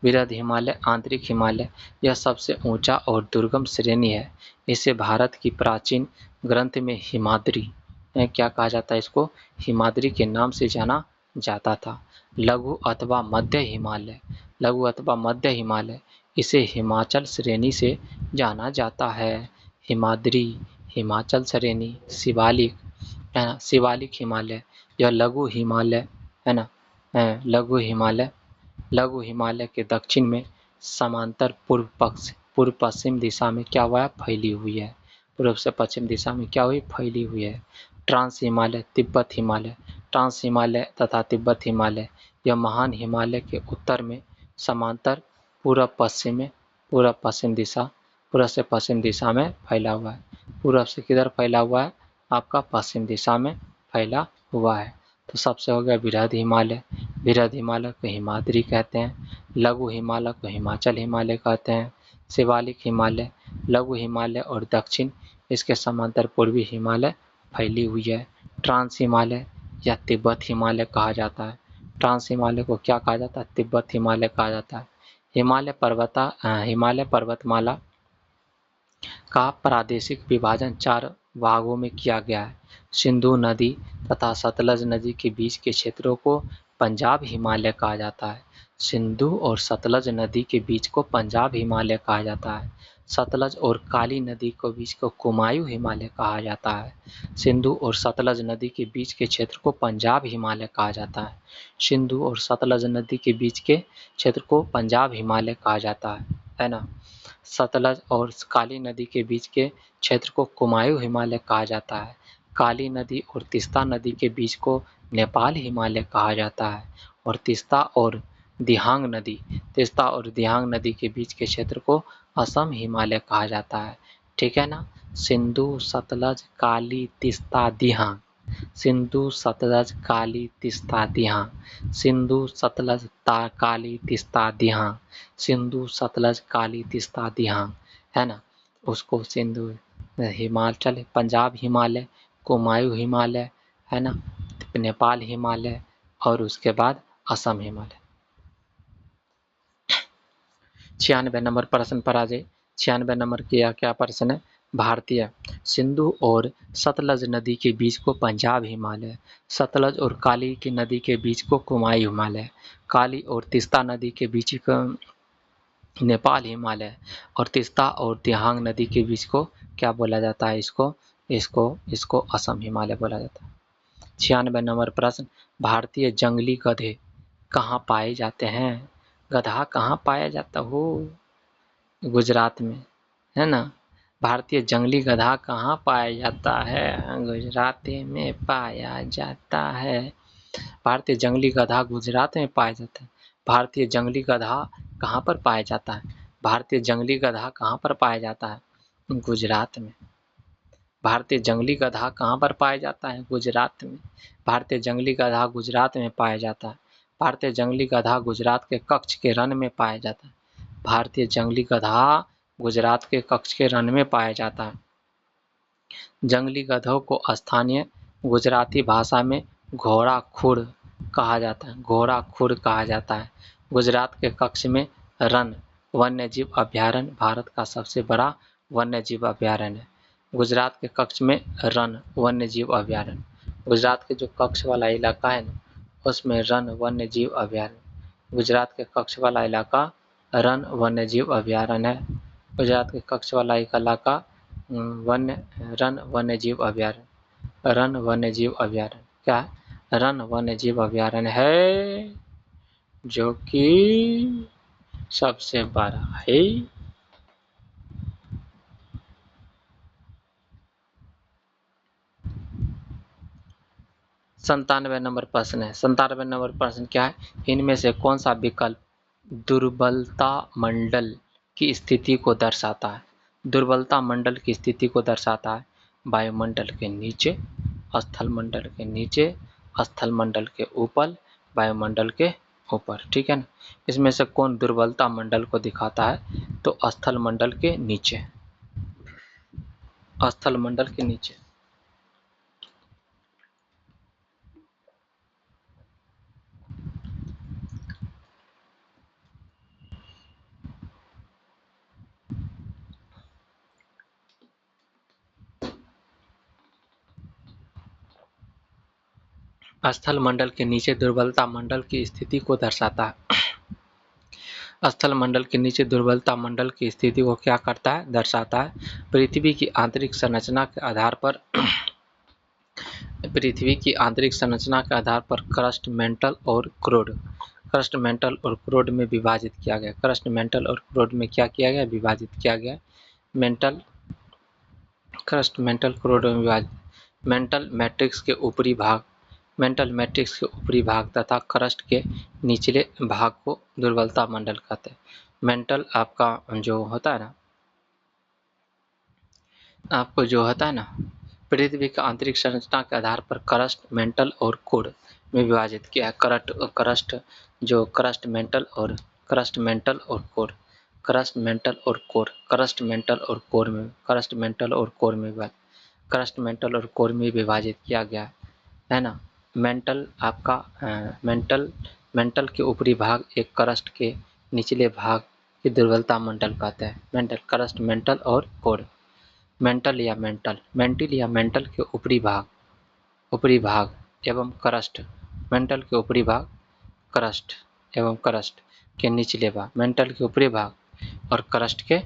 बृहद हिमालय, आंतरिक हिमालय यह सबसे ऊंचा और दुर्गम श्रेणी है। इसे भारत की प्राचीन ग्रंथ में हिमाद्री क्या कहा जाता है, इसको हिमाद्री के नाम से जाना जाता था। लघु अथवा मध्य हिमालय, लघु अथवा मध्य हिमालय इसे हिमाचल श्रेणी से जाना जाता है। हिमाद्री हिमाचल श्रेणी, शिवालिक, है ना, शिवालिक हिमालय यह लघु हिमालय, है ना, लघु हिमालय के दक्षिण में समांतर पूर्व पश्चिम दिशा में क्या हुआ है, फैली हुई है। पूर्व से पश्चिम दिशा में क्या हुई, फैली हुई है। ट्रांस हिमालय, तिब्बत हिमालय, ट्रांस हिमालय तथा तिब्बत हिमालय यह महान हिमालय के उत्तर में समांतर पूर्व से पश्चिम दिशा में फैला हुआ है। पूर्व से किधर फैला हुआ है, आपका पश्चिम दिशा में फैला हुआ है। तो सबसे हो गया बृहद हिमालय। बृहद हिमालय को हिमाद्री कहते हैं। लघु हिमालय को हिमाचल हिमालय कहते हैं। शिवालिक हिमालय, लघु हिमालय और दक्षिण इसके समांतर पूर्वी हिमालय फैली हुई है। ट्रांस हिमालय या तिब्बत हिमालय कहा जाता है। ट्रांस हिमालय को क्या कहा जाता है, तिब्बत हिमालय कहा जाता है। हिमालय पर्वतमाला का प्रादेशिक विभाजन 4 भागों में किया गया है। सिंधु नदी तथा सतलज नदी के बीच के क्षेत्रों को पंजाब हिमालय कहा जाता है। सिंधु और सतलज नदी के बीच को पंजाब हिमालय कहा जाता है। सतलज और काली नदी के बीच को कुमायूं हिमालय कहा जाता है। सिंधु और सतलज नदी के बीच के क्षेत्र को पंजाब हिमालय कहा जाता है। सिंधु और सतलज नदी के बीच के क्षेत्र को पंजाब हिमालय कहा जाता है ना। सतलज और काली नदी के बीच के क्षेत्र को कुमायूं हिमालय कहा जाता है। काली नदी और तीस्ता नदी के बीच को नेपाल हिमालय कहा जाता है। और तीस्ता और दिहांग नदी के बीच के क्षेत्र को असम हिमालय कहा जाता है। ठीक है ना। सिंधु, सतलज, काली, तीस्ता, दिहांग, सिंधु सतलज काली तिस्ता दिहा, सिंधु सतलज काली तिस्ता दिहा, सिंधु सतलज काली तिस्ता दिहा, है ना। उसको सिंधु हिमाचल, पंजाब हिमालय, कुमायूं हिमालय, है ना, नेपाल हिमालय, और उसके बाद असम हिमालय। 96 नंबर प्रश्न पर आ जाए। 96 नंबर किया क्या प्रश्न है? भारतीय सिंधु और सतलज नदी के बीच को पंजाब हिमालय, सतलज और काली की नदी के बीच को कुमायूं हिमालय, काली और तिस्ता नदी के बीच को नेपाल हिमालय, और तिस्ता और दिहांग नदी के बीच को क्या बोला जाता है? इसको इसको इसको असम हिमालय बोला जाता है। 96 नंबर प्रश्न, भारतीय जंगली गधे कहाँ पाए जाते हैं? गधा कहाँ पाया जाता हो? गुजरात में, है ना। भारतीय जंगली गधा कहाँ पाया जाता है? गुजरात में पाया जाता है। भारतीय जंगली गधा गुजरात में पाया जाता है। भारतीय जंगली गधा कहाँ पर पाया जाता है? भारतीय जंगली गधा कहाँ पर पाया जाता है? गुजरात में। भारतीय जंगली गधा कहाँ पर पाया जाता है? गुजरात में। भारतीय जंगली गधा गुजरात में पाया जाता है। भारतीय जंगली गधा गुजरात के कच्छ के रण में पाया जाता है। भारतीय जंगली गधा गुजरात के कच्छ के रण में पाया जाता है। जंगली गधों को स्थानीय गुजराती भाषा में घोड़ा खुर कहा जाता है। घोड़ा खुर कहा जाता है। गुजरात के कच्छ में रण वन्यजीव अभयारण्य भारत का सबसे बड़ा वन्यजीव अभयारण्य है। गुजरात के कच्छ में रण वन्यजीव अभयारण्य, गुजरात के जो कच्छ वाला इलाका है ना, उसमें रण वन्यजीव अभयारण्य, गुजरात के कच्छ वाला इलाका रण वन्यजीव अभयारण्य है। गुजरात के कच्छ वाला इलाका रण वन्यजीव अभयारण्य, रण वन्यजीव अभयारण्य क्या है? रण वन्यजीव अभयारण्य है, जो कि सबसे बड़ा है। 97 नंबर प्रश्न है। 97 नंबर प्रश्न क्या है? इनमें से कौन सा विकल्प दुर्बलता मंडल की स्थिति को दर्शाता है? दुर्बलता मंडल की स्थिति को दर्शाता है वायुमंडल के नीचे, स्थल मंडल के नीचे, स्थल मंडल के ऊपर, वायुमंडल के ऊपर, ठीक है ना। इसमें से कौन दुर्बलता मंडल को दिखाता है? तो स्थल मंडल के नीचे, स्थल मंडल के नीचे। स्थल मंडल के नीचे दुर्बलता मंडल की स्थिति को दर्शाता है। स्थल मंडल के नीचे दुर्बलता मंडल की स्थिति को क्या करता है? दर्शाता है। पृथ्वी की आंतरिक संरचना के आधार पर पृथ्वी की आंतरिक संरचना के आधार पर क्रस्ट, मेंटल और क्रोड, क्रस्ट, मेंटल और क्रोड में विभाजित किया गया। क्रस्ट, मेंटल और क्रोड में क्या किया गया? विभाजित किया गया। मेंटल, क्रस्ट, मेंटल, क्रोड में विभाजित। मेंटल मैट्रिक्स के ऊपरी भाग, मेंटल मैट्रिक्स के ऊपरी भाग तथा क्रस्ट के निचले भाग को दुर्बलता मंडल कहते हैं। मेंटल आपका जो होता है ना, आपको जो होता है ना, पृथ्वी का आंतरिक संरचना के आधार पर क्रस्ट, मेंटल और कोर में विभाजित किया है। क्रस्ट जो क्रस्ट, मेंटल और क्रस्ट, मेंटल और कोर, क्रस्ट, मेंटल और कोर, क्रस्ट, मेंटल और कोर में, क्रस्ट, मेंटल और कोर में विभाजित, क्रस्ट, मेंटल और कोर में विभाजित किया गया है ना। मेंटल आपका मेंटल मेंटल के ऊपरी भाग एक क्रस्ट के निचले भाग की दुर्बलता मंडल कहते हैं। मेंटल, क्रस्ट, मेंटल और कोर। मेंटल या मेंटल के ऊपरी भाग एवं क्रस्ट, मेंटल के ऊपरी भाग, क्रस्ट एवं क्रस्ट के निचले भाग, मेंटल के ऊपरी भाग और क्रस्ट के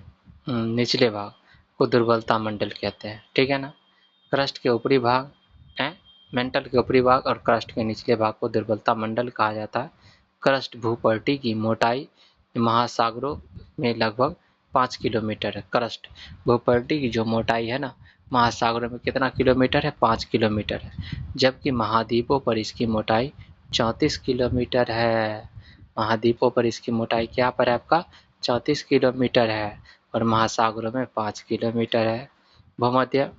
निचले भाग को दुर्बलता मंडल कहते हैं, ठीक है ना। क्रस्ट के ऊपरी भाग है, मेंटल के ऊपरी भाग और क्रस्ट के निचले भाग को दुर्बलता मंडल कहा जाता है। क्रस्ट भूपट्टी की मोटाई महासागरों में लगभग 5 किलोमीटर है। क्रस्ट भूपट्टी की जो मोटाई है ना, महासागरों में कितना किलोमीटर है? 5 किलोमीटर है। जबकि महाद्वीपों पर इसकी मोटाई 34 किलोमीटर है। महाद्वीपों पर इसकी मोटाई क्या पर है आपका? 34 किलोमीटर है और महासागरों में 5 किलोमीटर है। भूमध्य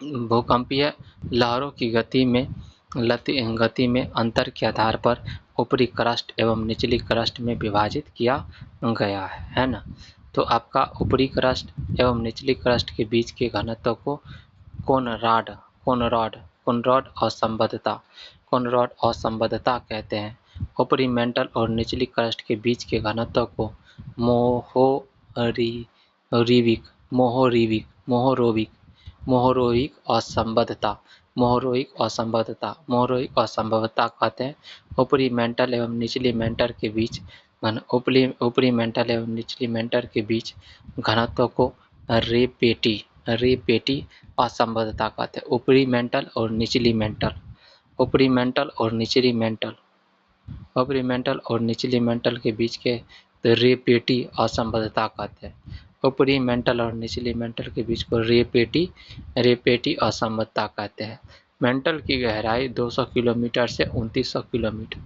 भूकंपीय लहरों की गति में अंतर के आधार पर ऊपरी क्रस्ट एवं निचली क्रस्ट में विभाजित किया गया है ना। तो आपका ऊपरी क्रस्ट एवं निचली क्रस्ट के बीच के घनत्व को कोनरॉड असंबद्धता कहते हैं। ऊपरी मेंटल और निचली क्रस्ट के बीच के घनत्व को मोहोरोविक असंबद्धता कहते हैं। ऊपरी मेंटल एवं निचली मेंटल के बीच घनत्व को रेपेटी असंबद्धता कहते हैं। ऊपरी मेंटल और निचली मेंटल के बीच के रेपेटी असंबद्धता कहते हैं। ऊपरी मेंटल और निचली मेंटल के बीच को रेपेटी असंबद्धता कहते हैं। मेंटल की गहराई 200 किलोमीटर से 2900 किलोमीटर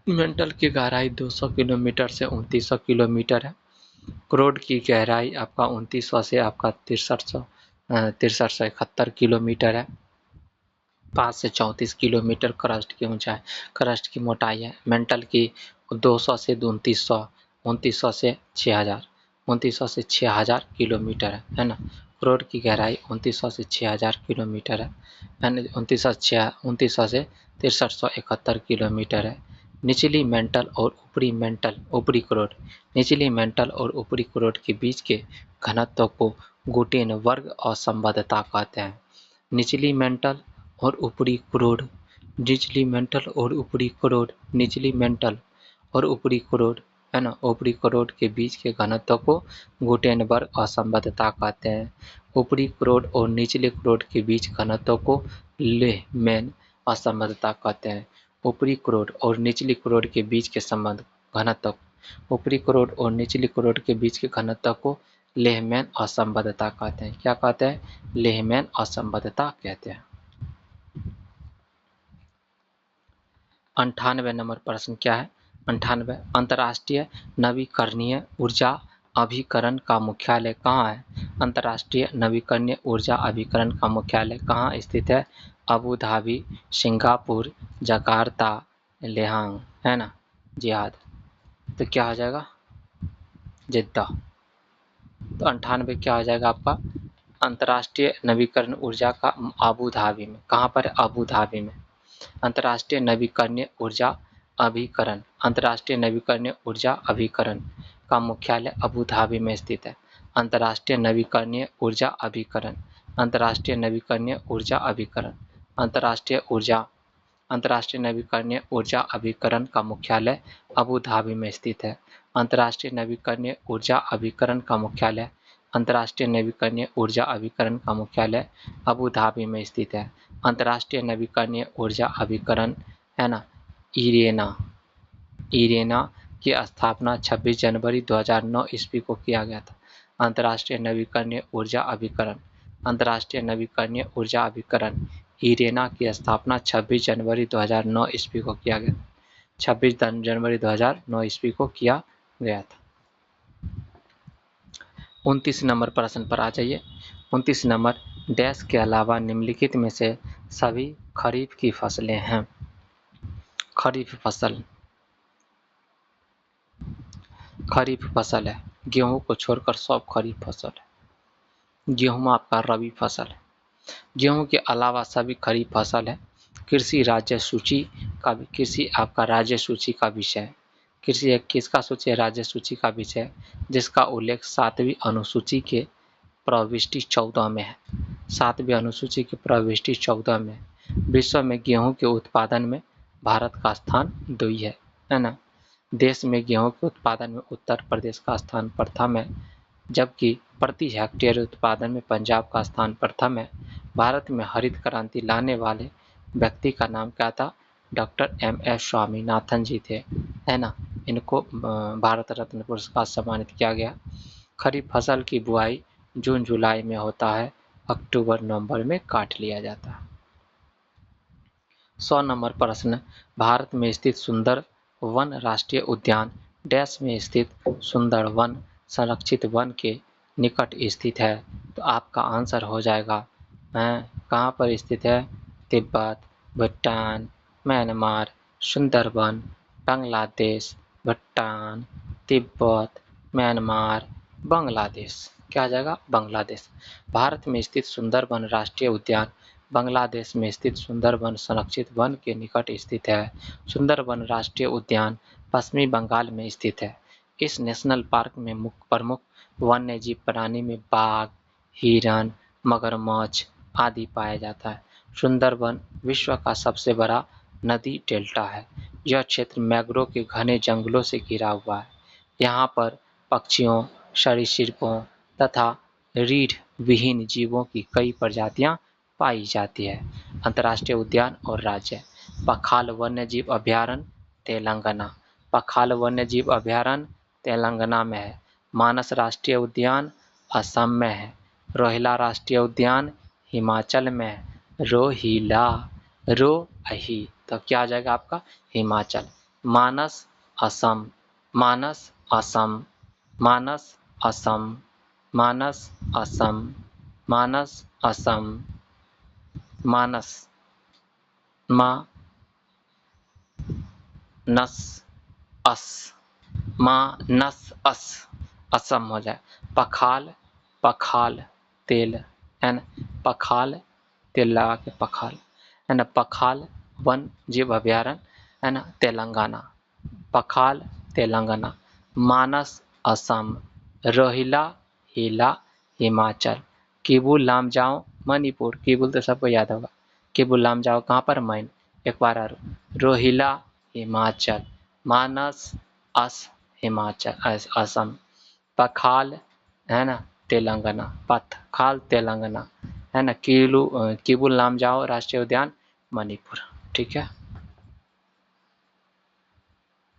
मेंटल की गहराई 200 किलोमीटर से 2900 किलोमीटर है। क्रोड की गहराई आपका 2900 से आपका 6371 किलोमीटर है। 5 से 34 किलोमीटर क्रस्ट की मोटाई है। मेंटल की 200 से 2900 से 6000 किलोमीटर है ना। क्रोड की गहराई 2900 से 6000 किलोमीटर है, यानी 2900 से 6371 किलोमीटर है। निचली मेंटल और ऊपरी क्रोड के बीच के घनत्व को गुटेनबर्ग असंबद्धता कहते हैं। निचली मेंटल और ऊपरी क्रोड है ना, ऊपरी क्रोड के बीच के घनत्व को गुटेनबर्ग असंबद्धता कहते हैं। ऊपरी क्रोड और निचले क्रोड के बीच घनत्व को लेहमैन असंबद्धता कहते हैं। ऊपरी क्रोड और निचली क्रोड के बीच के घनत्व को लेहमैन असंबद्धता कहते हैं। क्या कहते हैं? लेहमैन असंबद्धता कहते हैं। 98 नंबर प्रश्न क्या है? 98 अंतर्राष्ट्रीय नवीकरणीय ऊर्जा अभिकरण का मुख्यालय कहाँ है? अंतर्राष्ट्रीय नवीकरणीय ऊर्जा अभिकरण का मुख्यालय कहाँ स्थित है? अबू धाबी, सिंगापुर, जकार्ता, लेहांग, है ना, जिहाद। तो क्या हो जाएगा? जिद्दा। तो 98 क्या हो जाएगा आपका? अंतर्राष्ट्रीय नवीकरण ऊर्जा का अबू धाबी में। कहाँ पर है? अबू धाबी में। अंतर्राष्ट्रीय नवीकरणीय ऊर्जा अभिकरण का मुख्यालय अबू धाबी में स्थित है। अंतर्राष्ट्रीय नवीकरणीय ऊर्जा अभिकरण अंतर्राष्ट्रीय नवीकरणीय ऊर्जा अभिकरण का मुख्यालय अबू धाबी में स्थित है। अंतर्राष्ट्रीय नवीकरणीय ऊर्जा अभिकरण का मुख्यालय अबू धाबी में स्थित है। अंतर्राष्ट्रीय नवीकरणीय ऊर्जा अभिकरण है ना, इरेना की स्थापना 26 जनवरी 2009 ईस्वी को किया गया था। अंतर्राष्ट्रीय नवीकरणीय ऊर्जा अभिकरण इरेना की स्थापना 26 जनवरी 2009 ईस्वी को किया गया। 26 जनवरी 2009 ईस्वी को किया गया था। 29 नंबर प्रश्न पर आ जाइए। 29 नंबर, डैश के अलावा निम्नलिखित में से सभी खरीफ की फसलें हैं। खरीफ फसल है। गेहूं को छोड़कर सब खरीफ फसल है। गेहूं आपका रबी फसल है। गेहूं के अलावा सभी खरीफ फसल है। कृषि आपका राज्य सूची का विषय है। कृषि एक किसका सूची है? राज्य सूची का विषय, जिसका उल्लेख 7वीं अनुसूची के प्रविष्टि 14 में है। 7वीं अनुसूची के प्रविष्टि 14 में। विश्व में गेहूं के उत्पादन में भारत का स्थान 2 है ना। देश में गेहूं के उत्पादन में उत्तर प्रदेश का स्थान प्रथम है, जबकि प्रति हेक्टेयर उत्पादन में पंजाब का स्थान प्रथम है। भारत में हरित क्रांति लाने वाले व्यक्ति का नाम क्या था? Doctor MS. स्वामीनाथन जी थे, है ना। इनको भारत रत्न पुरस्कार सम्मानित किया गया। खरीफ फसल की बुआई जून जुलाई में होता है, अक्टूबर नवंबर में काट लिया जाता है। 100 नंबर प्रश्न, भारत में स्थित सुंदर वन राष्ट्रीय उद्यान डैश में स्थित सुंदर वन संरक्षित वन के निकट स्थित है, तो आपका आंसर हो जाएगा कहाँ पर स्थित है? Tibet, Bhutan, Myanmar, Sundarban, Bangladesh, Bhutan, Tibet, Myanmar, Bangladesh. क्या आ जाएगा? बांग्लादेश। भारत में स्थित सुंदरबन राष्ट्रीय उद्यान बांग्लादेश में स्थित सुंदरबन संरक्षित वन के निकट स्थित है। सुंदरबन राष्ट्रीय उद्यान पश्चिमी बंगाल में स्थित है। इस नेशनल पार्क में मुख्य प्रमुख वन्यजीव प्राणी में बाघ, हिरण, मगरमच्छ आदि पाया जाता है। सुंदरबन विश्व का सबसे बड़ा नदी डेल्टा है। यह क्षेत्र मैंग्रोव के घने जंगलों से घिरा हुआ है। यहाँ पर पक्षियों, सरीसृपों तथा रीढ़ विहीन जीवों की कई प्रजातियां पाई जाती है। अंतर्राष्ट्रीय उद्यान और राज्य: पखाल वन्यजीव अभयारण्य तेलंगाना। पखाल वन्यजीव अभयारण्य तेलंगाना में है। मानस राष्ट्रीय उद्यान असम में है। रोहिला राष्ट्रीय उद्यान हिमाचल में है। रोहिला, रोही, तो क्या आ जाएगा आपका? हिमाचल। मानस असम, मानस असम, मानस असम, मानस असम, मानस असम, मानस मा नस अस, मानस अस, असम हो जाए। पखाल, पखाल तेल है ना, पखाल तेल लगा के पखाल है ना। पखाल वन जीव अभयारण्य है ना तेलंगाना। पखाल तेलंगाना। मानस असम। रोहिला हिला हिमाचल। किबुल लामजाओ मणिपुर। किबुल तो सबको याद होगा। किबुल लामजाओ कहाँ पर? मैन। एक बार और। रोहिला हिमाचल। मानस अस हिमाचल असम। पखाल है ना तेलंगाना। पखाल तेलंगाना है ना। किबुल लामजाओ राष्ट्रीय उद्यान मणिपुर। ठीक है।